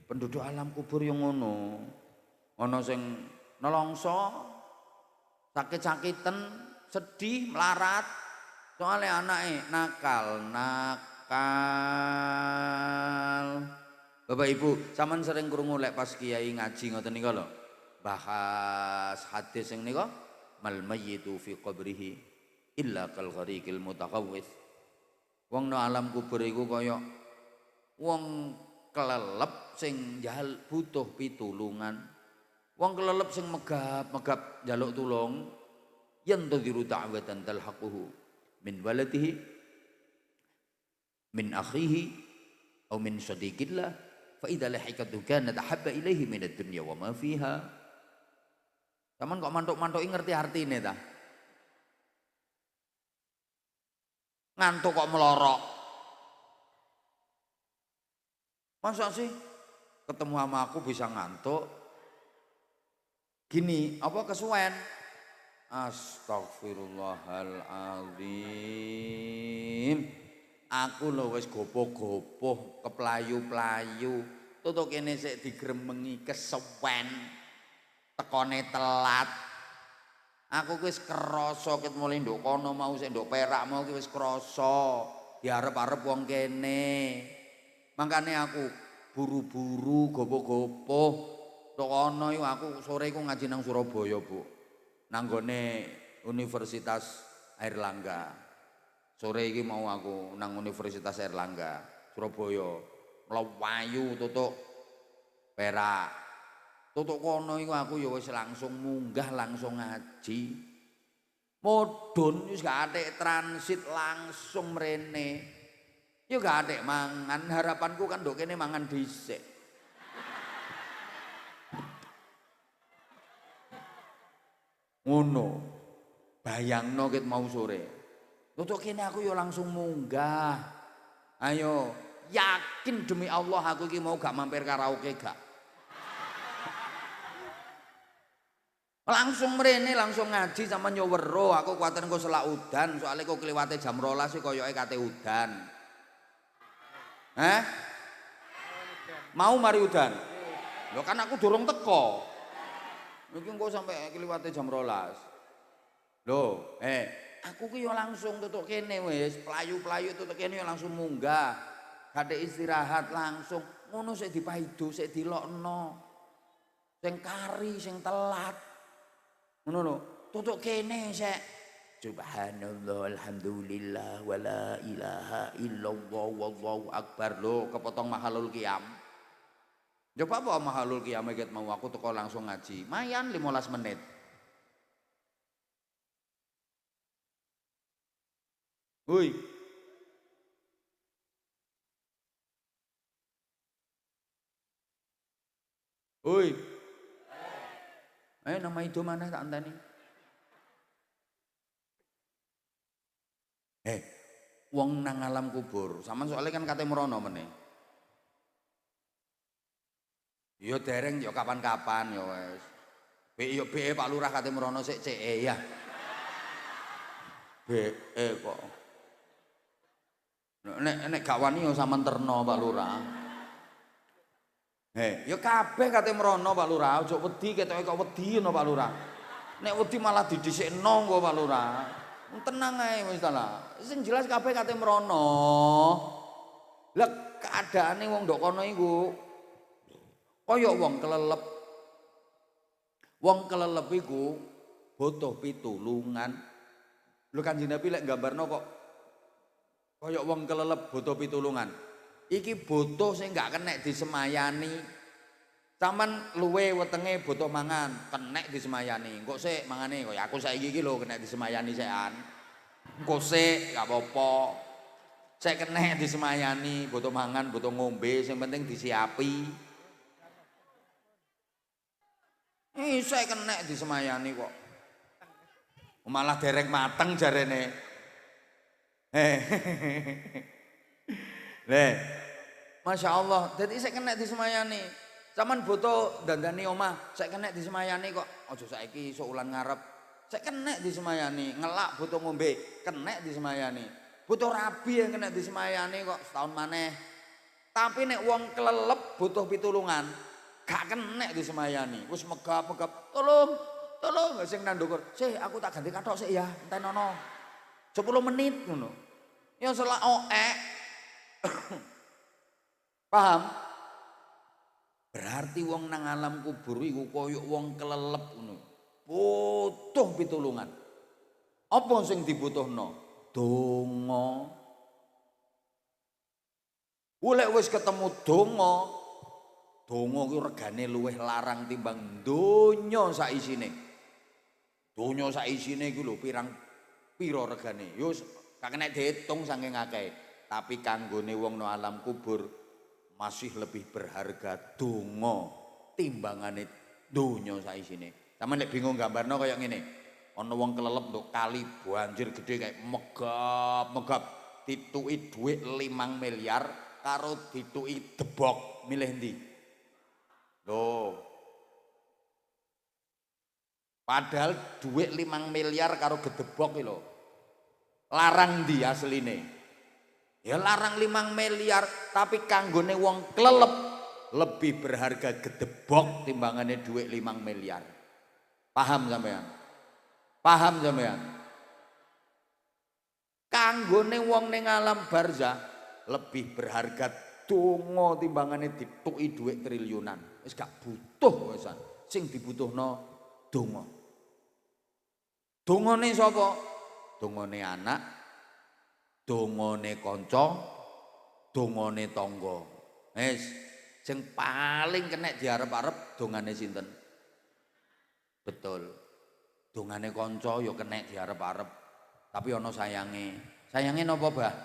Penduduk alam kubur yang ngono. Ana sing nelongso, sakit-sakiten, sedih, melarat. Soalnya anake nakal. Bapak Ibu, sampean sering krungu lek pas kiai ngaji ngoten nika lho. Bahas hadis sing nika, mal mayyitu fi qabrihi illa kal ghariqil mutaqawwis. Wong nang alam kubur iku kaya wong kelelep sing butuh pitulungan. Wong kelelep sing megap-megap njaluk tulung, yantadhiru da'watan talhaquhu min waladihi min akhihi aw min sadiqillah. Fa'idha lahikatu kanat ahabba ilaihi minad dunya wa ma fiha. Saman kok mantuk-mantuki ngerti artine ta? Ngantuk kok melorok. Masa sih ketemu sama aku bisa ngantuk? Gini, apa kesuwen? Astagfirullahaladzim. Aku lho wis gopoh-gopoh, keplayu-playu. Tutuk kene sik digremengi kesuwen. Tekone telat. Aku wis krasa ket mulai nduk kono mau sik nduk Perak mau wis krasa. Diarep-arep wong kene. Makane aku buru-buru gopoh-gopoh. Tok kono iku aku sore iku ngaji nang Surabaya, Bu. Nang gone Universitas Airlangga. Sore iki mau aku nang Universitas Airlangga, Surabaya. Mlayu tutuk Perak. Tutuk kono iku aku ya wis langsung munggah langsung ngaji. Mudhun wis gak atik transit langsung mrene. Ya gak atik mangan, harapanku kan nduk kene mangan dhisik. Ngono. Bayangno ket mau sore. Tutuk kene aku ya langsung munggah. Ayo, yakin demi Allah aku iki mau gak mampir karaoke gak. Langsung mrene langsung ngaji sama nyowero. Aku kuwatir engko selak udan, soalnya kok kliwate jam 12 koyoke kate udan. Mau mari udan. Lho kan aku durung teko. Iki engko sampe kliwate jam 12. Lho, aku ki yo langsung tutuk kene wis, playu-playu tutuk kene yo langsung munggah. Kadek istirahat langsung. Ngono sik dipaido, sik dilokno. Sing kari, sing telat. Ngono lho, tutuk kene sik. Subhanallah, alhamdulillah, wala ilaha illallah, wallahu akbar. Lho, kepotong mahalul qiyam. Coba apa mahalul qiyam iki mau aku teko langsung ngaji. Mayan 15 menit. Woi. Woi. Nama itu mana tak anteni? Eh, wong nang alam kubur, sampean soalnya kan kate merono meneh. Ya dereng ya kapan-kapan ya wis. Be Pak Lurah kate merono sik CE ya. Be kok. Nek gak wani ya sampean terno Pak Lurah. Ya kabeh kate merono Pak Lurah, aja wedi ketoke kok wedi ngono Pak Lurah. Nek wedi malah didhisikno kok Pak Lurah. Tenang ae wis ta lah. Sing jelas kabeh kate merono. Lah keadaane wong ndok kono iku kaya wong kelelep. Wong kelelep iku butuh pitulungan. Lho Kanjeng Nabi lek gambarno kok kaya wong kelelep butuh pitulungan. Iki butuh sing gak kenek disemayani. Sampeyan luwe wetenge butuh mangan, kenek disemayani. Engko sik mangane kaya aku saiki iki lho kenek disemayani sekan. Engko sik gak apa-apa. Sik kenek disemayani, butuh mangan, butuh ngombe, sing penting disiapi. Sik kenek disemayani kok. Malah dereng mateng jarene. Masya Allah, jadi sik kenek disemayani. Saman butuh dandani omah, sik kenek disemayani kok. Aja saiki sok ulan ngarep. Sik kenek disemayani, ngelak butuh ngombe, kenek disemayani. Butuh rabi yang kenek disemayani kok setahun maneh. Tapi nek wong kelelep butuh pitulungan, gak kenek disemayani. Wis megap-megap, tolong sing nandukur. Sih, aku tak ganti kathok sik ya, entenono. 10 menit ngono. Ya selak oek. Paham? Berarti wong nang alam kubur iku koyo wong kelelep ngono. Butuh pitulungan. Apa sing dibutuhno? Donga. Oleh wis ketemu donga ku regane luwih larang timbang donya sak isine. Donya sak isine iku lho pirang pira regane. Yo gak kena diitung saking akeh. Tapi kanggone wong nang alam kubur masih lebih berharga donga timbangane donya sak isine. Sampeyan nek bingung gambarno kaya ngene. Ana wong kelelep nduk kali banjir gede kayak megap dituki dhuwit 5 miliar karo dituki debok, milih ndi? Loh. Padahal dhuwit 5 miliar karo gedebok iki lho. Larang ndi asline? Ya larang 5 miliar, tapi kanggone wong kelelep lebih berharga gedebok timbangane dhuwit 5 miliar. Paham sampean? Paham sampean? Kanggone wong ning alam barzah lebih berharga donga timbangane dituki dhuwit triliunan. Wis gak butuh wisan. Sing dibutuhno donga. Dongane sapa? Dongane anak, dongane kanca, dongane tangga. Wis sing paling kenek diarep-arep dongane sinten? Betul. Dongane kanca ya kenek diarep-arep. Tapi ana sayange. Sayange napa, Bah?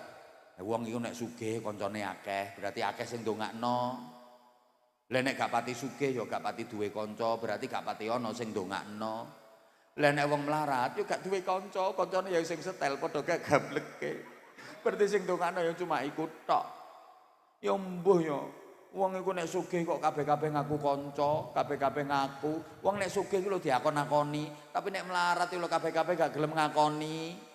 Wong iku nek sugih kancane akeh, berarti akeh sing ndongakno. Lah nek gak pati sugih ya gak pati duwe kanca, berarti gak pati ana sing ndongakno. Lah nek wong melarat ya gak duwe kanca, kancane ya sing setel padha gak gableke. Berarti sing ndongakno ya cuma iku tok. Ya mbuh ya. Wong iku nek sugih kok kabeh-kabeh ngaku kanca, kabeh-kabeh ngaku. Wong nek sugih iku lho diakon-akoni, tapi nek melarat iku lho kabeh-kabeh gak gelem ngakoni.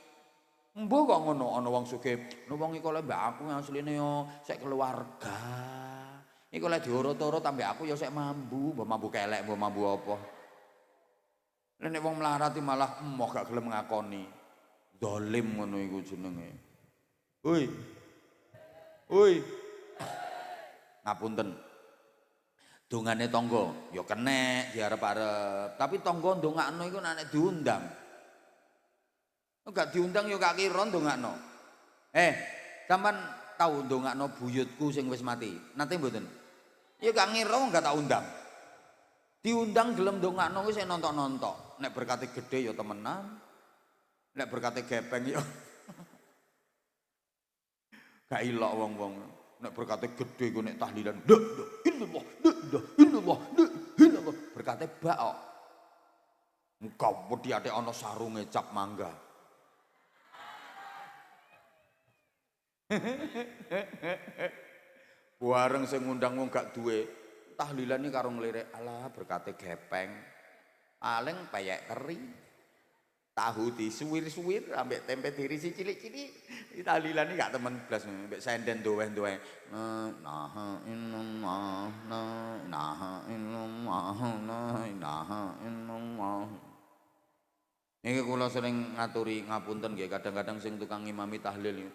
Mbuh kok ngono ana wong sugih. No wong iku lek mbak aku asline yo sek keluarga. Iku lek diurut-urut ambek aku ya sek mambu, mbok mambu kelek, mbok mambu apa. Nek wong melarat malah emoh gak gelem ngakoni. Zalim ngono iku jenenge. Hoi. Hoi. Ngapunten. Dongane tangga ya kenek diarep-arep, tapi tangga ndongakno iku nek diundang. Enggak diundang yo gak kira ndongakno. Sampean tau ndongakno buyutku sing wis mati. Nate mboten? Ya gak ngira enggak tak undang. Diundang gelem ndongakno wis nontok-nontok. Nek berkate gede ya temenan. Nek berkate gepeng ya gak ilok wong-wong. Nek berkate gede iku nek tahlilan illallah berkate bak kok. Muga wedi ate ana sarunge cap mangga. Bareng sing ngundang wong gak duwe, tahlilan iki karo nglirik, alah berkate gepeng. Paling peyek keri. Tahu disuwir-suwir ambek tempe dirisi cilik-cilik. Tahlilan iki gak temen blas ambek senden doeh-doeh. Nah illallah, nah illallah, nah ilaha illallah. Niki kula sering ngaturi ngapunten nggih kadang-kadang sing tukang ngimami tahlil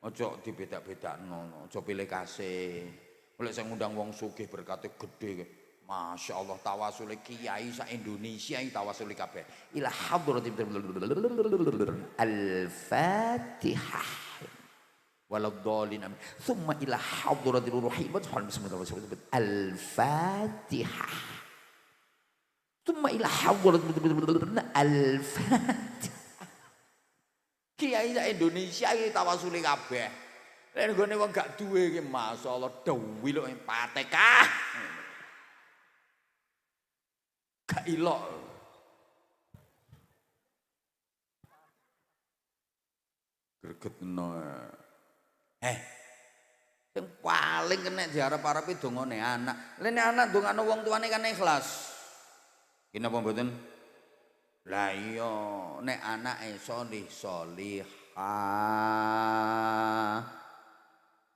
aja dibedak-bedakno, aja pilih kasih. Oleh sing ngundang wong sugih berkate gedhe. Masya Allah tawasule kiai sa Indonesia iki tawasule kabeh. Ila hadratil Al-Fatihah. Waladhdallin amin. Tsumma ila hadratil Rahimah Al-Fatihah. Tsumma ila hadratil Al-Fatihah. Kiai sak Indonesia iki tawasule kabeh. Nek nggone wong gak duwe iki masyaallah dewi lho Fatihah. Gak ilok. Gregetno. Yang paling kena diarep-arepi dongane anak. Lene anak dongane wong tuane kan ikhlas. Ki napa mboten? Lah iya, nek anake solihah.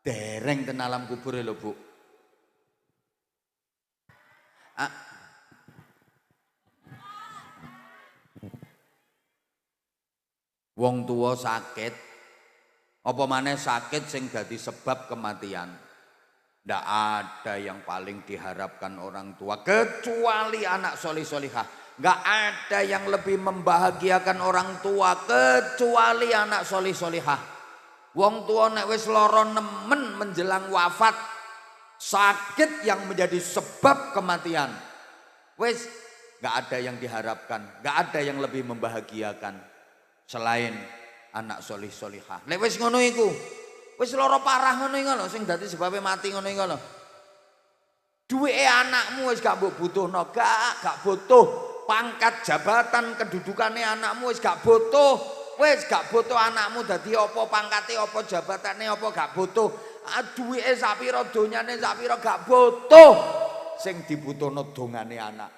Dereng ten alam kubur lho, Bu. Wong tua sakit, apa maneh sakit sing dadi sebab kematian. Ndak ada yang paling diharapkan orang tua kecuali anak solih-solihah. Nggak ada yang lebih membahagiakan orang tua kecuali anak solih-solihah. Wong tua nek wis lara nemen menjelang wafat, sakit yang menjadi sebab kematian. Wis nggak ada yang diharapkan, nggak ada yang lebih membahagiakan selain anak solih-solihah. Nek wis ngono iku, wis lara parah ngono iku lho sing dadi sebabe mati ngono iku lho. Duweke anakmu wis gak mbok butuhno, gak butuh pangkat jabatan kedudukannya anakmu wis gak butuh. Wis gak butuh anakmu dadi apa pangkate apa jabatane apa gak butuh. Duweke sapira donyane sapira gak butuh. Sing dibutuhno dongane anak.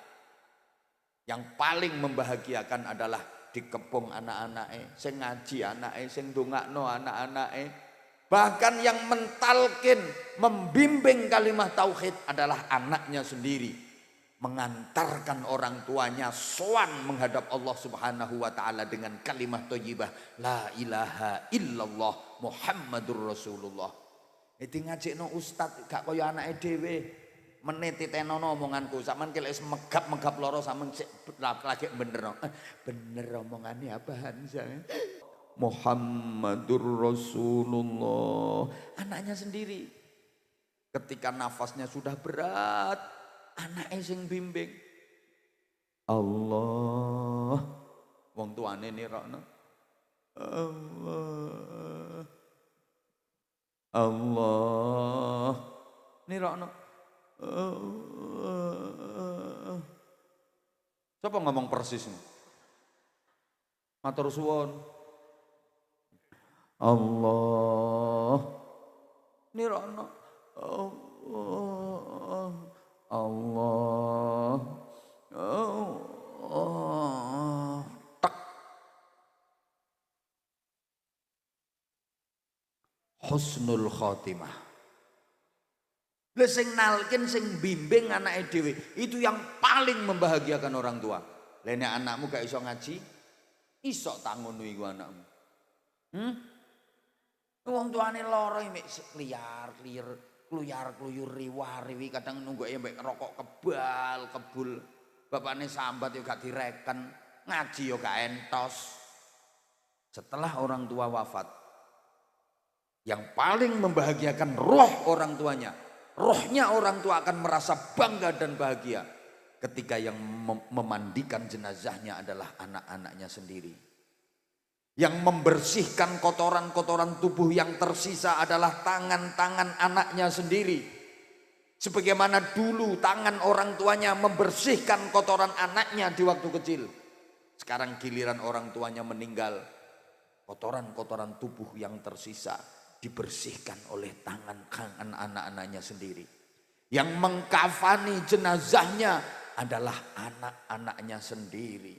Yang paling membahagiakan adalah dikepung anak-anake, sing ngaji anake, sing ndongakno anak-anake. Bahkan yang mentalkin, membimbing kalimat tauhid adalah anaknya sendiri. Mengantarkan orang tuanya sowan menghadap Allah Subhanahu wa taala dengan kalimat thayyibah la ilaha illallah Muhammadur Rasulullah. Iki ngajekno ustaz gak kaya anake dhewe. Menititenono omonganku sampean kelek megap-megap loro sampean lagi bener. Bener omongane abahan saya. Muhammadur Rasulullah. Anaknya sendiri. Ketika nafasnya sudah berat, anaknya sing bimbing. Allah. Wong tuane nirokno. Allah. Allah. Nirokno. Siapa ngomong persis nih? Matur suwun. Allah nirokno. Allah Allah Allah tak. Husnul khotimah. Lah sing nalkin sing bimbing anake dhewe itu yang paling membahagiakan orang tua. Lah nek anakmu gak iso ngaji, iso tak ngono iku anakmu. Wong tuane lara mek kluyar-kluyur riwa-riwi kadang nungguke mbek rokok kebal, kebul. Bapakne sambat yo gak direken, ngaji yo gak entos. Setelah orang tua wafat, yang paling membahagiakan roh orang tuanya. Rohnya orang tua akan merasa bangga dan bahagia ketika yang memandikan jenazahnya adalah anak-anaknya sendiri. Yang membersihkan kotoran-kotoran tubuh yang tersisa adalah tangan-tangan anaknya sendiri. Sebagaimana dulu tangan orang tuanya membersihkan kotoran anaknya di waktu kecil. Sekarang giliran orang tuanya meninggal, kotoran-kotoran tubuh yang tersisa dibersihkan oleh tangan anak-anaknya sendiri. Yang mengkafani jenazahnya adalah anak-anaknya sendiri.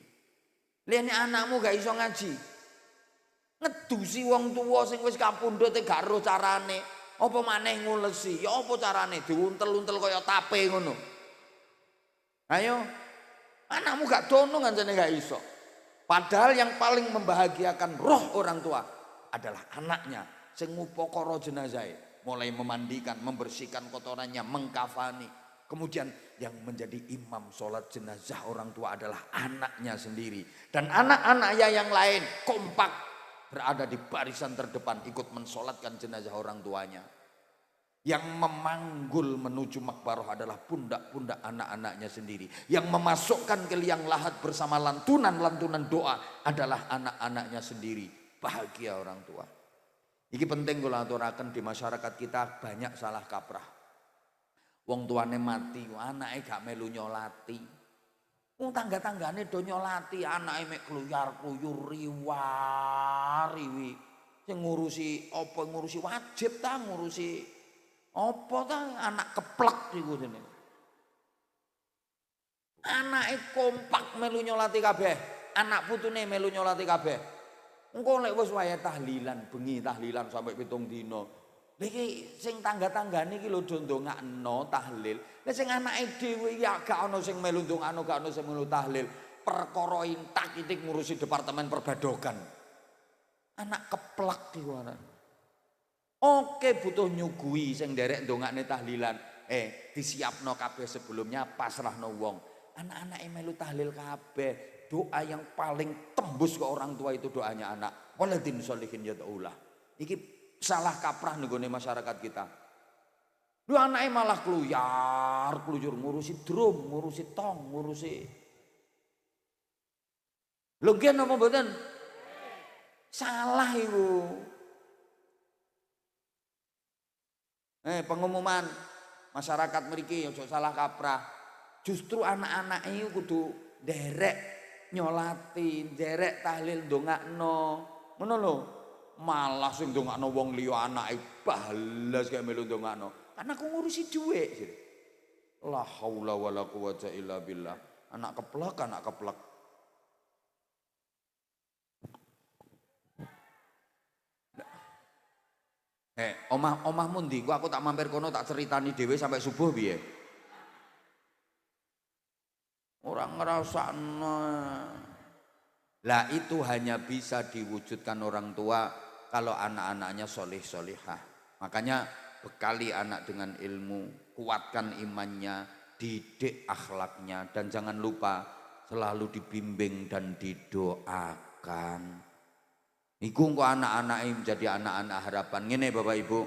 Lihat anakmu gak iso ngaji, ngedusi wong tua sing wis kapundhut gak ro carane, apa maneh ngulesi, ya apa carane diuntel-untel kaya tape ngono. Ayo, anakmu gak dono ngancane gak iso. Padahal yang paling membahagiakan roh orang tua adalah anaknya sing ngupokoro jenazah, mulai memandikan, membersihkan kotorannya, mengkafani. Kemudian yang menjadi imam sholat jenazah orang tua adalah anaknya sendiri. Dan anak-anaknya yang lain kompak berada di barisan terdepan ikut mensolatkan jenazah orang tuanya. Yang memanggul menuju makbaroh adalah pundak-pundak anak-anaknya sendiri. Yang memasukkan ke liang lahat bersama lantunan-lantunan doa adalah anak-anaknya sendiri. Bahagia orang tua. Ini penting kalau aturaken di masyarakat kita banyak salah kaprah. Wong tuane mati, anake gak melu nyolati. Wong tangga-tanggane do nyolati, anake mek kluyar-kluyur riwariwi. Sing ngurusi apa, ngurusi wajib ta, ngurusi apa ta, anak keplek iku jenenge. Anake kompak melu nyolati kabeh, anak putune melu nyolati kabeh. Engko lek wis waya tahlilan, bengi tahlilan sampai 7 dina. Iki sing tangga-tanggane iki lho do ndongakno tahlil. Lah sing anake dhewe ya gak ana sing melu ndongakno, gak ana sing melu tahlil. Perkara intak itik ngurusi departemen perbadogan. Anak keplek iku ana. Oke butuh nyuguhi sing nderek ndongakne tahlilan. Disiapno kabeh sebelumnya pasrahno wong. Anak-anake melu tahlil kabeh. Doa yang paling tembus ke orang tua itu doanya anak. Waladin sholihin yad'ulah. Iki salah kaprah nenggone masyarakat kita. Lu anaknya malah kluyur ngurusi drum, ngurusi tong, ngurusi. Lho nggih napa mboten? Salah iku. Pengumuman masyarakat mriki aja salah kaprah. Justru anak-anak iku kudu nderek nyolati, nderek tahlil ndongakno. Ngono lho. Malah sing ndongakno wong liya anake balas kaya melu ndongakno. Karena aku ngurusi dhuwit. La haula wala quwata illa billah. Anak keplek. Omahmu ndi? Aku tak mampir kono tak ceritani dhewe sampai subuh piye? Orang ngrasakno. Lah itu hanya bisa diwujudkan orang tua kalau anak-anaknya solih-solihah. Makanya bekali anak dengan ilmu, kuatkan imannya, didik akhlaknya, dan jangan lupa selalu dibimbing dan didoakan. Iku engko anak-anake menjadi anak-anak harapan. Ngene Bapak Ibu,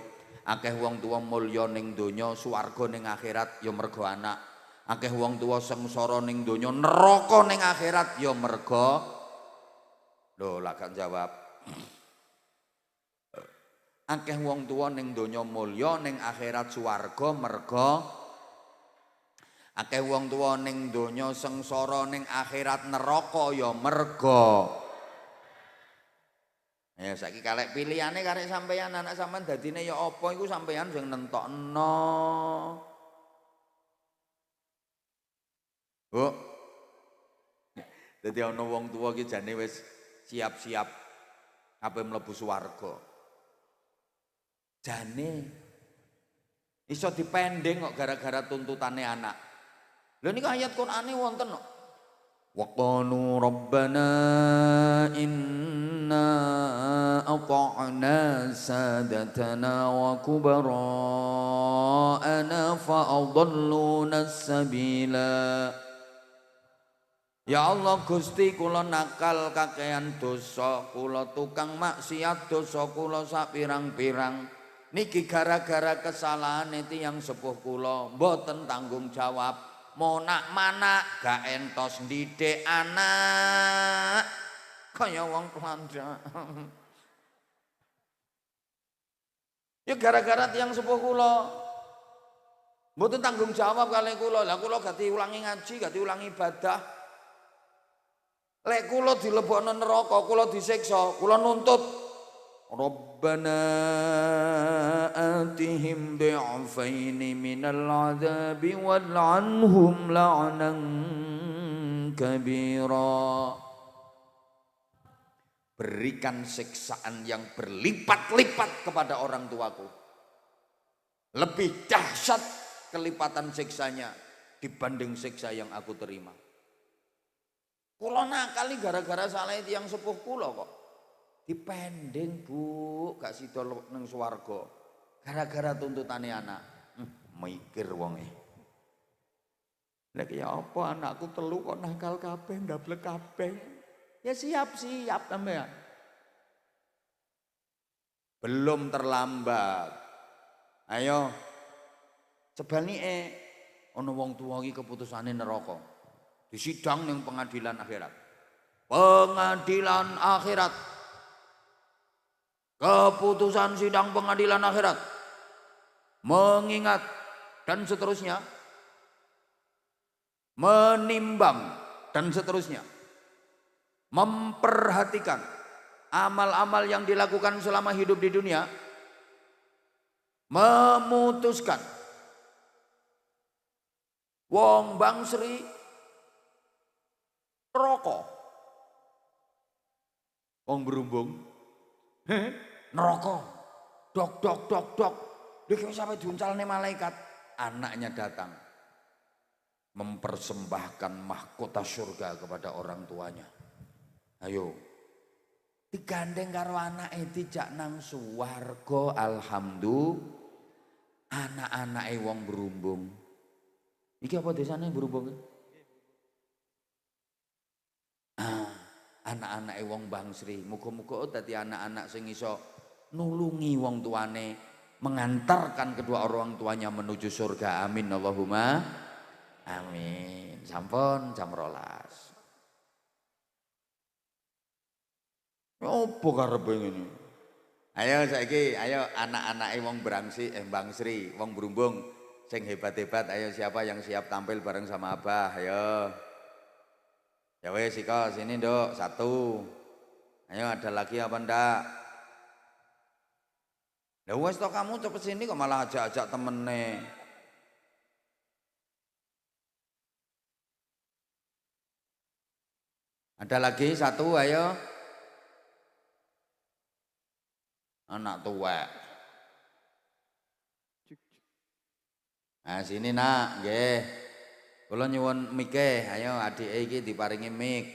akeh wong tua mulya ning donya, swarga ning akhirat ya mergo anak. Akeh wong tua sengsara ning donya, neraka ning akhirat ya mergo. Lho, lah kan jawab. Akeh wong tua ning donya mulya, ning akhirat swarga mergo. Akeh wong tua ning donya sengsara, ning akhirat neraka ya mergo. Ya saiki kalek pilihane karek sampeyan, anak sampean dadine ya apa iku sampeyan sing nentokno. Bu. Dadi ana wong tua iki jane wis siap-siap ape mlebu swarga. Jane iso dipendeng kok gara-gara tuntutane anak. Lho niku ayat Qur'ane wonten kok. Wa qalu rabbana inna ata'na sadatana wa kubara'ana fa adalluna sabila. Ya Allah Gusti, kula nakal kakean dosa, kula tukang maksiat dosa kula sak pirang-pirang. Niki gara-gara kesalahan tiyang sepuh kula, mboten tanggung jawab. Monak-manak gak entos ndidik anak kaya wong tuanda. Ya gara-gara tiyang sepuh kula mboten tanggung jawab kalih kula. Lah kula gak diulangi ngaji, gak diulangi ibadah. Lek kula dilebokno neraka, kula disiksa, kula nuntut Rabbana atihim di'afaini minal azabi wal'anhum la'nan kabira. Berikan siksaan yang berlipat-lipat kepada orang tuaku. Lebih dahsyat kelipatan siksanya dibanding siksa yang aku terima. Kulo nakali gara-gara salah tiyang sepuh kulo kok. Dipending Bu, gak sida nang swarga. Gara-gara tuntutane anak. Mikir wonge. Lagi ya apa anakku telu kok nakal kabeh, ndablek kabeh. Ya siap-siap sampean. Belum terlambat. Ayo. Sebanike ana wong tuwa iki keputusane neraka. Disidang ning pengadilan akhirat. Pengadilan akhirat. Keputusan sidang pengadilan akhirat. Mengingat dan seterusnya. Menimbang dan seterusnya. Memperhatikan amal-amal yang dilakukan selama hidup di dunia. Memutuskan. Wong bangsri rokok. Wong berumbung. Neraka. Dok dok dok dok. Dia sampai diuncalne malaikat. Anaknya datang. Mempersembahkan mahkota surga kepada orang tuanya. Ayo. Digandeng karo anake dijak nang swarga alhamdulillah. Anak-anake wong berumbung. Iki apa desane berumbung? Anak-anake wong bangsri, muga-muga dadi anak-anak sing iso nulungi wong tuane, mengantarkan kedua orang tuanya menuju surga. Amin Allahumma amin. Sampun jam 12. Opo karepe ngene? Ayo saiki, ayo anak-anake wong bangsri, wong berumbung sing hebat-hebat, ayo siapa yang siap tampil bareng sama Abah, ayo. Ya wes Iko, sini Nduk, 1. Ayo ada lagi apa ndak? Ya wes toh kamu cepet sini kok malah ajak-ajak temene. Ada lagi 1, ayo. Anak tua. Nah sini nak, nggih. Kula nyuwun mike, ayo adike iki diparingi mik.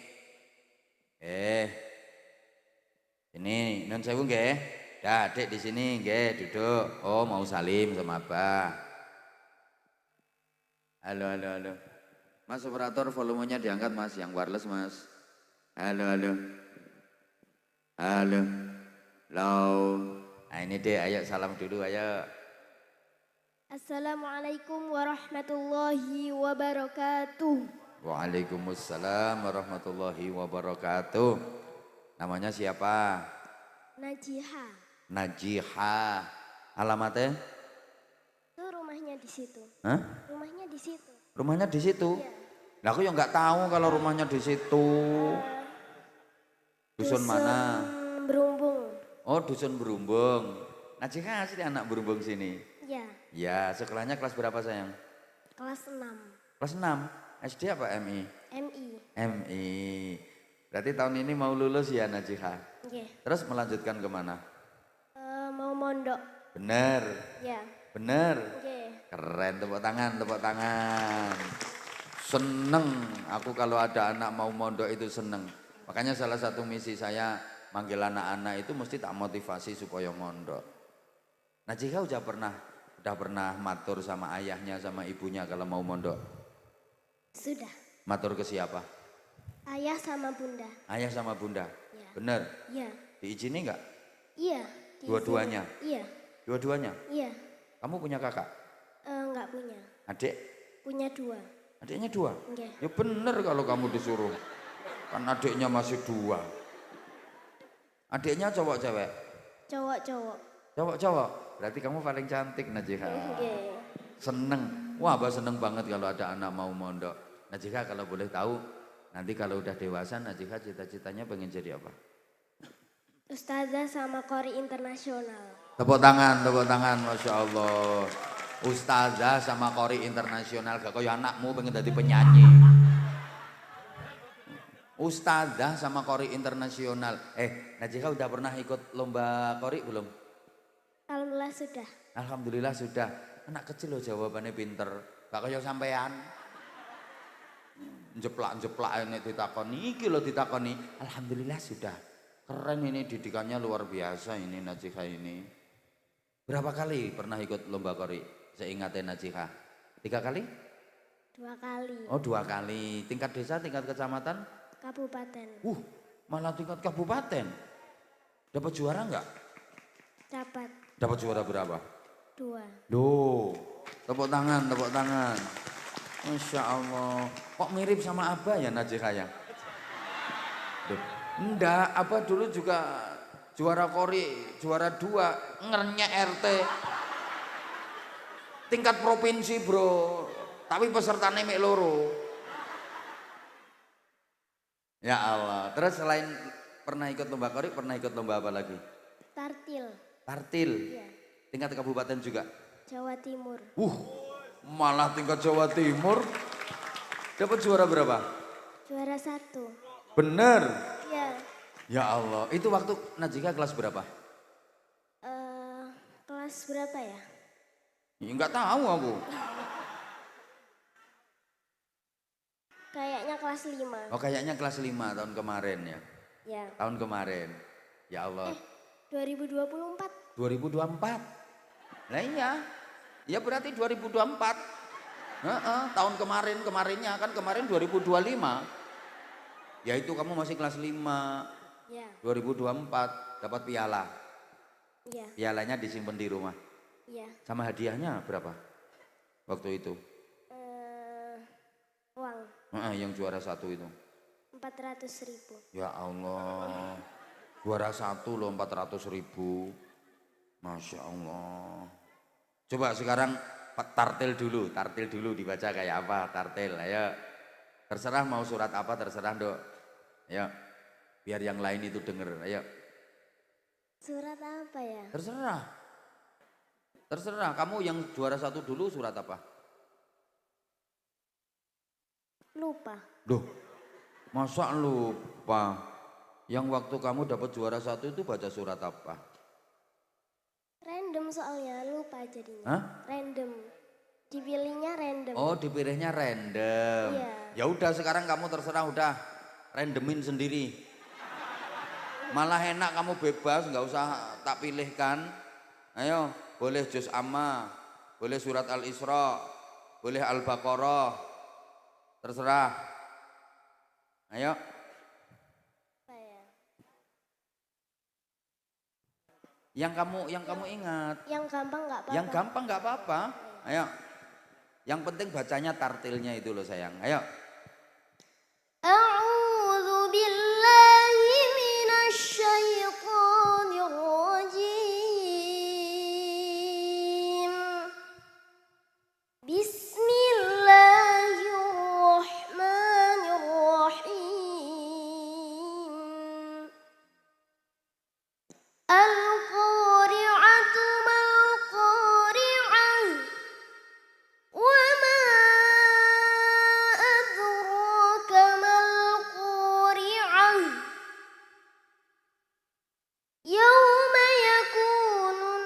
Ini nun sewu nggih. Dah adik di sini nggih, duduk. Oh, mau salim sama Abah. Halo, halo, halo. Mas operator volumenya diangkat Mas, yang wireless Mas. Halo, halo. Halo. Halo. Nah ini deh, ayo salam dulu, ayo. Assalamualaikum warahmatullahi wabarakatuh. Waalaikumsalam warahmatullahi wabarakatuh. Namanya siapa? Najiha. Najiha. Alamatnya? Itu rumahnya di situ. Hah? Rumahnya di situ. Rumahnya di situ? Iya. Lah aku yang nggak tahu kalau rumahnya di situ. Dusun mana? Berumbung. Oh, dusun Berumbung. Najiha asli anak Berumbung sini. Iya. Ya, sekolahnya kelas berapa sayang? Kelas 6. Kelas 6. SD apa MI? MI. MI. Berarti tahun ini mau lulus ya Najiha? Iya. Terus melanjutkan kemana? Mau mondok. Bener. Ya. Bener. Iya. Keren, tepuk tangan, tepuk tangan. Seneng, aku kalau ada anak mau mondok itu seneng. Makanya salah satu misi saya manggil anak-anak itu mesti tak motivasi supaya mondok. Najiha udah pernah matur sama ayahnya sama ibunya kalau mau mondok? Sudah. Matur ke siapa? Ayah sama bunda. Ayah sama bunda? Ya. Bener? Iya. Diizini enggak? Iya. Dua-duanya? Iya. Dua-duanya? Iya. Kamu punya kakak? Enggak punya. Adik? Punya 2. Adiknya 2? Iya. Ya bener kalau kamu disuruh. Kan adiknya masih 2. Adiknya cowok cewek? Cowok-cowok. Cowok-cowok? Berarti kamu paling cantik Najiha. Iya. Seneng. Wah Abah seneng banget kalau ada anak mau mondok. Najiha kalau boleh tahu, nanti kalau udah dewasa Najiha cita-citanya pengen jadi apa? Ustazah sama Kori Internasional. Tepuk tangan, Masya Allah. Ustazah sama Kori Internasional, gak kaya anakmu pengen jadi penyanyi. Ustazah sama Kori Internasional. Najika udah pernah ikut lomba Kori belum? Alhamdulillah sudah. Alhamdulillah sudah. Anak kecil loh jawabannya pinter. Gak kaya sampean. Jeplak-jeplak ini ditakoni, iki lo ditakoni. Alhamdulillah sudah. Keren ini, didikannya luar biasa ini Najika ini. Berapa kali pernah ikut lomba Kori? Seingatnya Najika. 3 kali? 2 kali. Oh 2 kali. Tingkat desa, tingkat kecamatan? Kabupaten. Malah tingkat kabupaten. Dapat juara enggak? Dapat. Dapat juara berapa? 2. Loh, tepuk tangan, tepuk tangan. Masya Allah. Kok mirip sama Abah ya Najika ya? Duh, enggak, Abah dulu juga juara Kori, juara 2, ngernya RT. Tingkat provinsi bro, tapi pesertanya mek loro. Ya Allah, terus selain pernah ikut lomba Kori, pernah ikut lomba apa lagi? Tartil. Tartil, Iya. tingkat kabupaten juga? Jawa Timur. Malah tingkat Jawa Timur. Dapat juara berapa? Juara 1. Bener. Iya. Ya Allah, itu waktu Najika kelas berapa? Kelas berapa ya? Ya enggak tahu aku. Kayaknya kelas 5. Oh kayaknya kelas 5 tahun kemarin ya. Ya. Tahun kemarin. Ya Allah. 2024. 2024. Nah iya. Ya berarti 2024. Tahun kemarinnya kan kemarin 2025. Ya itu kamu masih kelas 5. Ya. 2024 dapat piala. Iya. Pialanya disimpan di rumah. Iya. Sama hadiahnya berapa? Waktu itu. Uang. Yang juara 1 itu. 400.000. Ya Allah. Juara 1 loh 400.000. Masya Allah. Coba sekarang tartil dulu dibaca kayak apa tartil, ayo. Terserah mau surat apa terserah dok. Ayo, biar yang lain itu denger, ayo. Surat apa ya? Terserah, kamu yang juara 1 dulu surat apa? Lupa. Duh, masa lupa? Yang waktu kamu dapat juara 1 itu baca surat apa? Random soalnya, lupa jadinya. Hah? Random. Dipilihnya random. Oh dipilihnya random. Iya. Ya udah sekarang kamu terserah udah randomin sendiri. Malah enak kamu bebas nggak usah tak pilihkan. Ayo boleh juz amma, boleh surat al-Isra, boleh al-Baqarah. Terserah. Ayo. Apa ya? Yang kamu ingat. Yang gampang nggak apa-apa. Yang gampang nggak apa-apa. Ayo. Yang penting bacanya tartilnya itu loh sayang. Ayo. A'udzu billahi minasy syaithanir rajim. Bismillahirrahmanirrahim. Al-qari'atu mal-qari'ah. Wa ma adraka mal-qari'ah. Yauma yakunun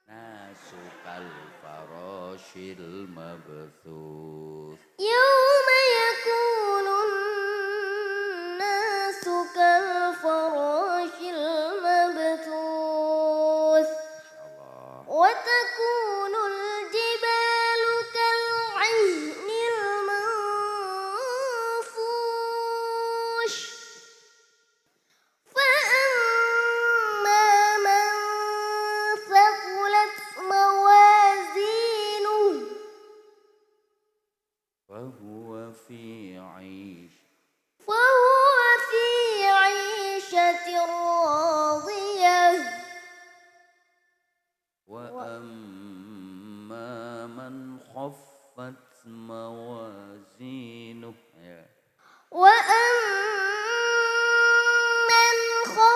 Nasu kal farashil mabthus. Yauma yakunun nasu kal farashil mabthus. Allah. Wa takunul jibalu kal 'ihnil manfush. فأما من ثقلت موازينه Fahuwa fi 'aish. فهو في عيشة راضية Wa amma man khaffat mawazinuh. Ya. وأمن خفت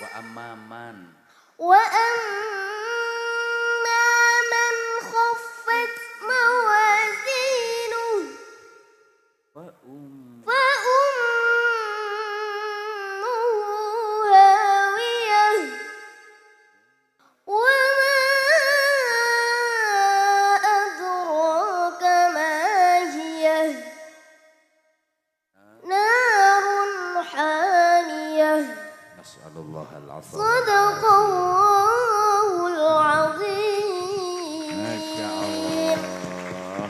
Wa amman. وأما من خفت موازينه Wa فأمه هاوية وما أدراك ما هي نار حامية Nas'alullah al-afwa. صدق الله العظيم. Masya Allah.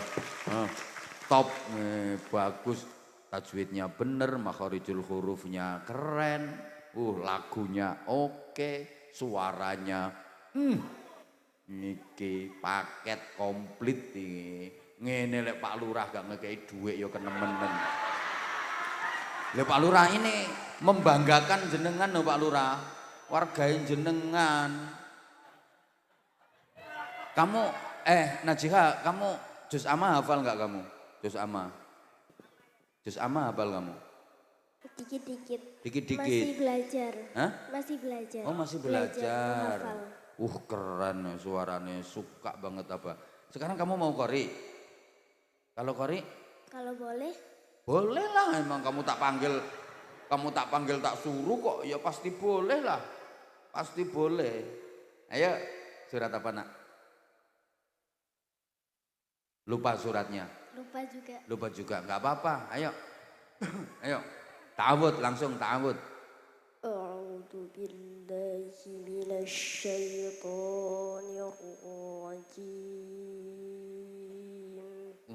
Top, bagus. Tajwidnya bener, makharijul hurufnya keren. Lagunya oke, suaranya niki paket komplit nih. Ngene lek Pak Lurah gak ngekei duit ya kenemenen. Lek Pak Lurah ini membanggakan jenengan lho Pak Lurah. Wargain jenengan. Kamu Najiha, kamu juz amma hafal nggak kamu? Juz amma. Juz amma hafal kamu? Dikit-dikit. Dikit-dikit. Masih belajar. Hah? Masih belajar. Oh, masih belajar. menghafal. Keren suaranya, suka banget apa. Sekarang kamu mau qori? Kalau qori? Kalau boleh. Boleh lah, emang kamu tak panggil tak suruh kok, ya pasti boleh lah. Pasti boleh. Ayo, surat apa nak? Lupa suratnya. Lupa juga, nggak apa-apa. Ayo, ayo, ta'awud langsung ta'awud. A'udzu billahi minasyaitonir rajim.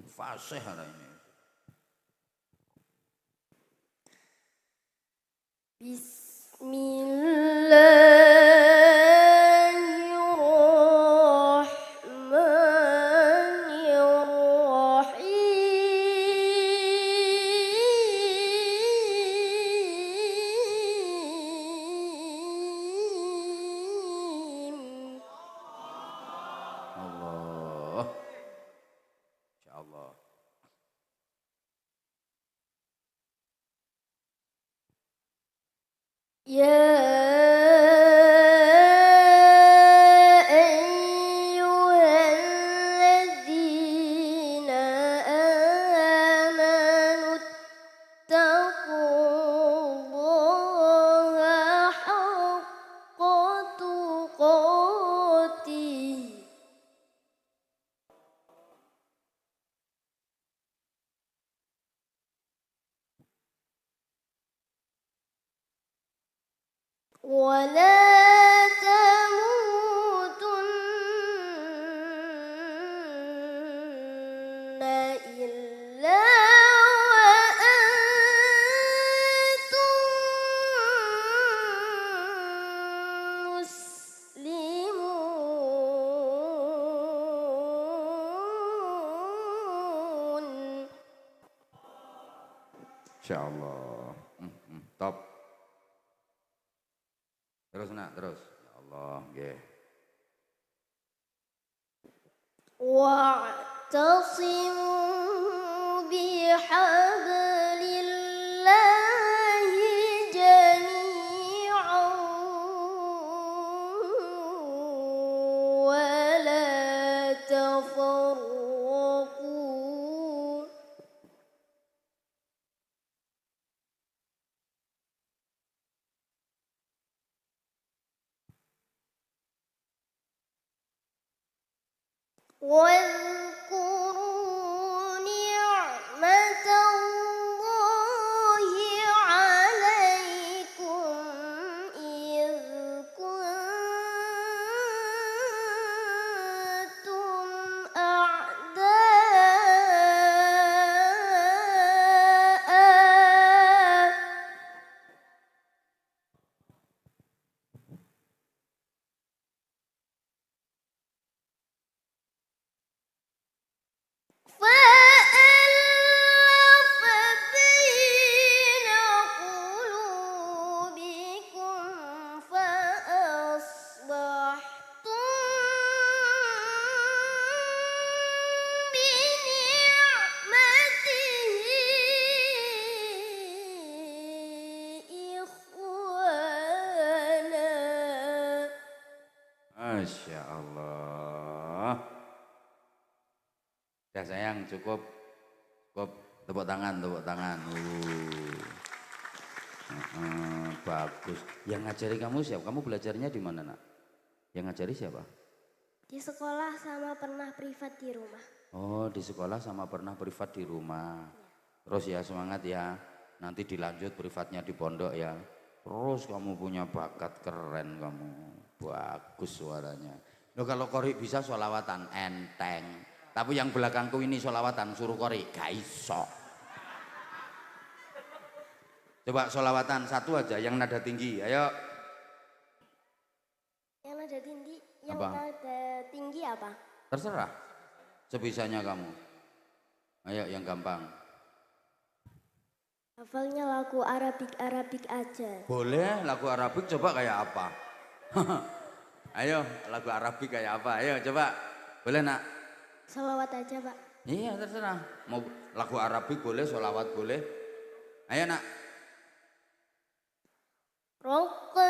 Fasih hari ini. Bismillahirrahmanirrahim. Allah. Insyaallah. Ya ayyuhalladzina amanu taqullaha haqqa tuqatih wa la tamutunna illa wa antum muslimun. Insyaallah. Top. Terus nak, terus. Ya Allah, nggih. واعتصموا بحبل الله جميعا ولا تفرقوا واذكروا نعمة الله عليكم إذ كنتم أعداء cukup. Cukup. Tepuk tangan, tepuk tangan. Bagus. Yang ngajari kamu siapa? Kamu belajarnya di mana, Nak? Yang ngajari siapa? Di sekolah sama pernah privat di rumah. Oh, di sekolah sama pernah privat di rumah. Terus ya semangat ya. Nanti dilanjut privatnya di pondok ya. Terus kamu punya bakat keren kamu. Bagus suaranya. Loh kalau Kori bisa sholawatan enteng. Tapi yang belakangku ini sholawatan suruh Kori gak iso. Coba sholawatan satu aja yang nada tinggi. Ayo. Yang nada tinggi, yang Apa? nada tinggi apa? Terserah. Sebisanya kamu. Ayo yang gampang. Hafalnya lagu Arabik aja. Boleh lagu Arabik coba kayak apa? Ayo lagu Arabik kayak apa? Ayo coba. Boleh nak? Sholawat aja Pak. Iya terserah. Mau lagu Arabik boleh, sholawat boleh. Ayo nak. Rokok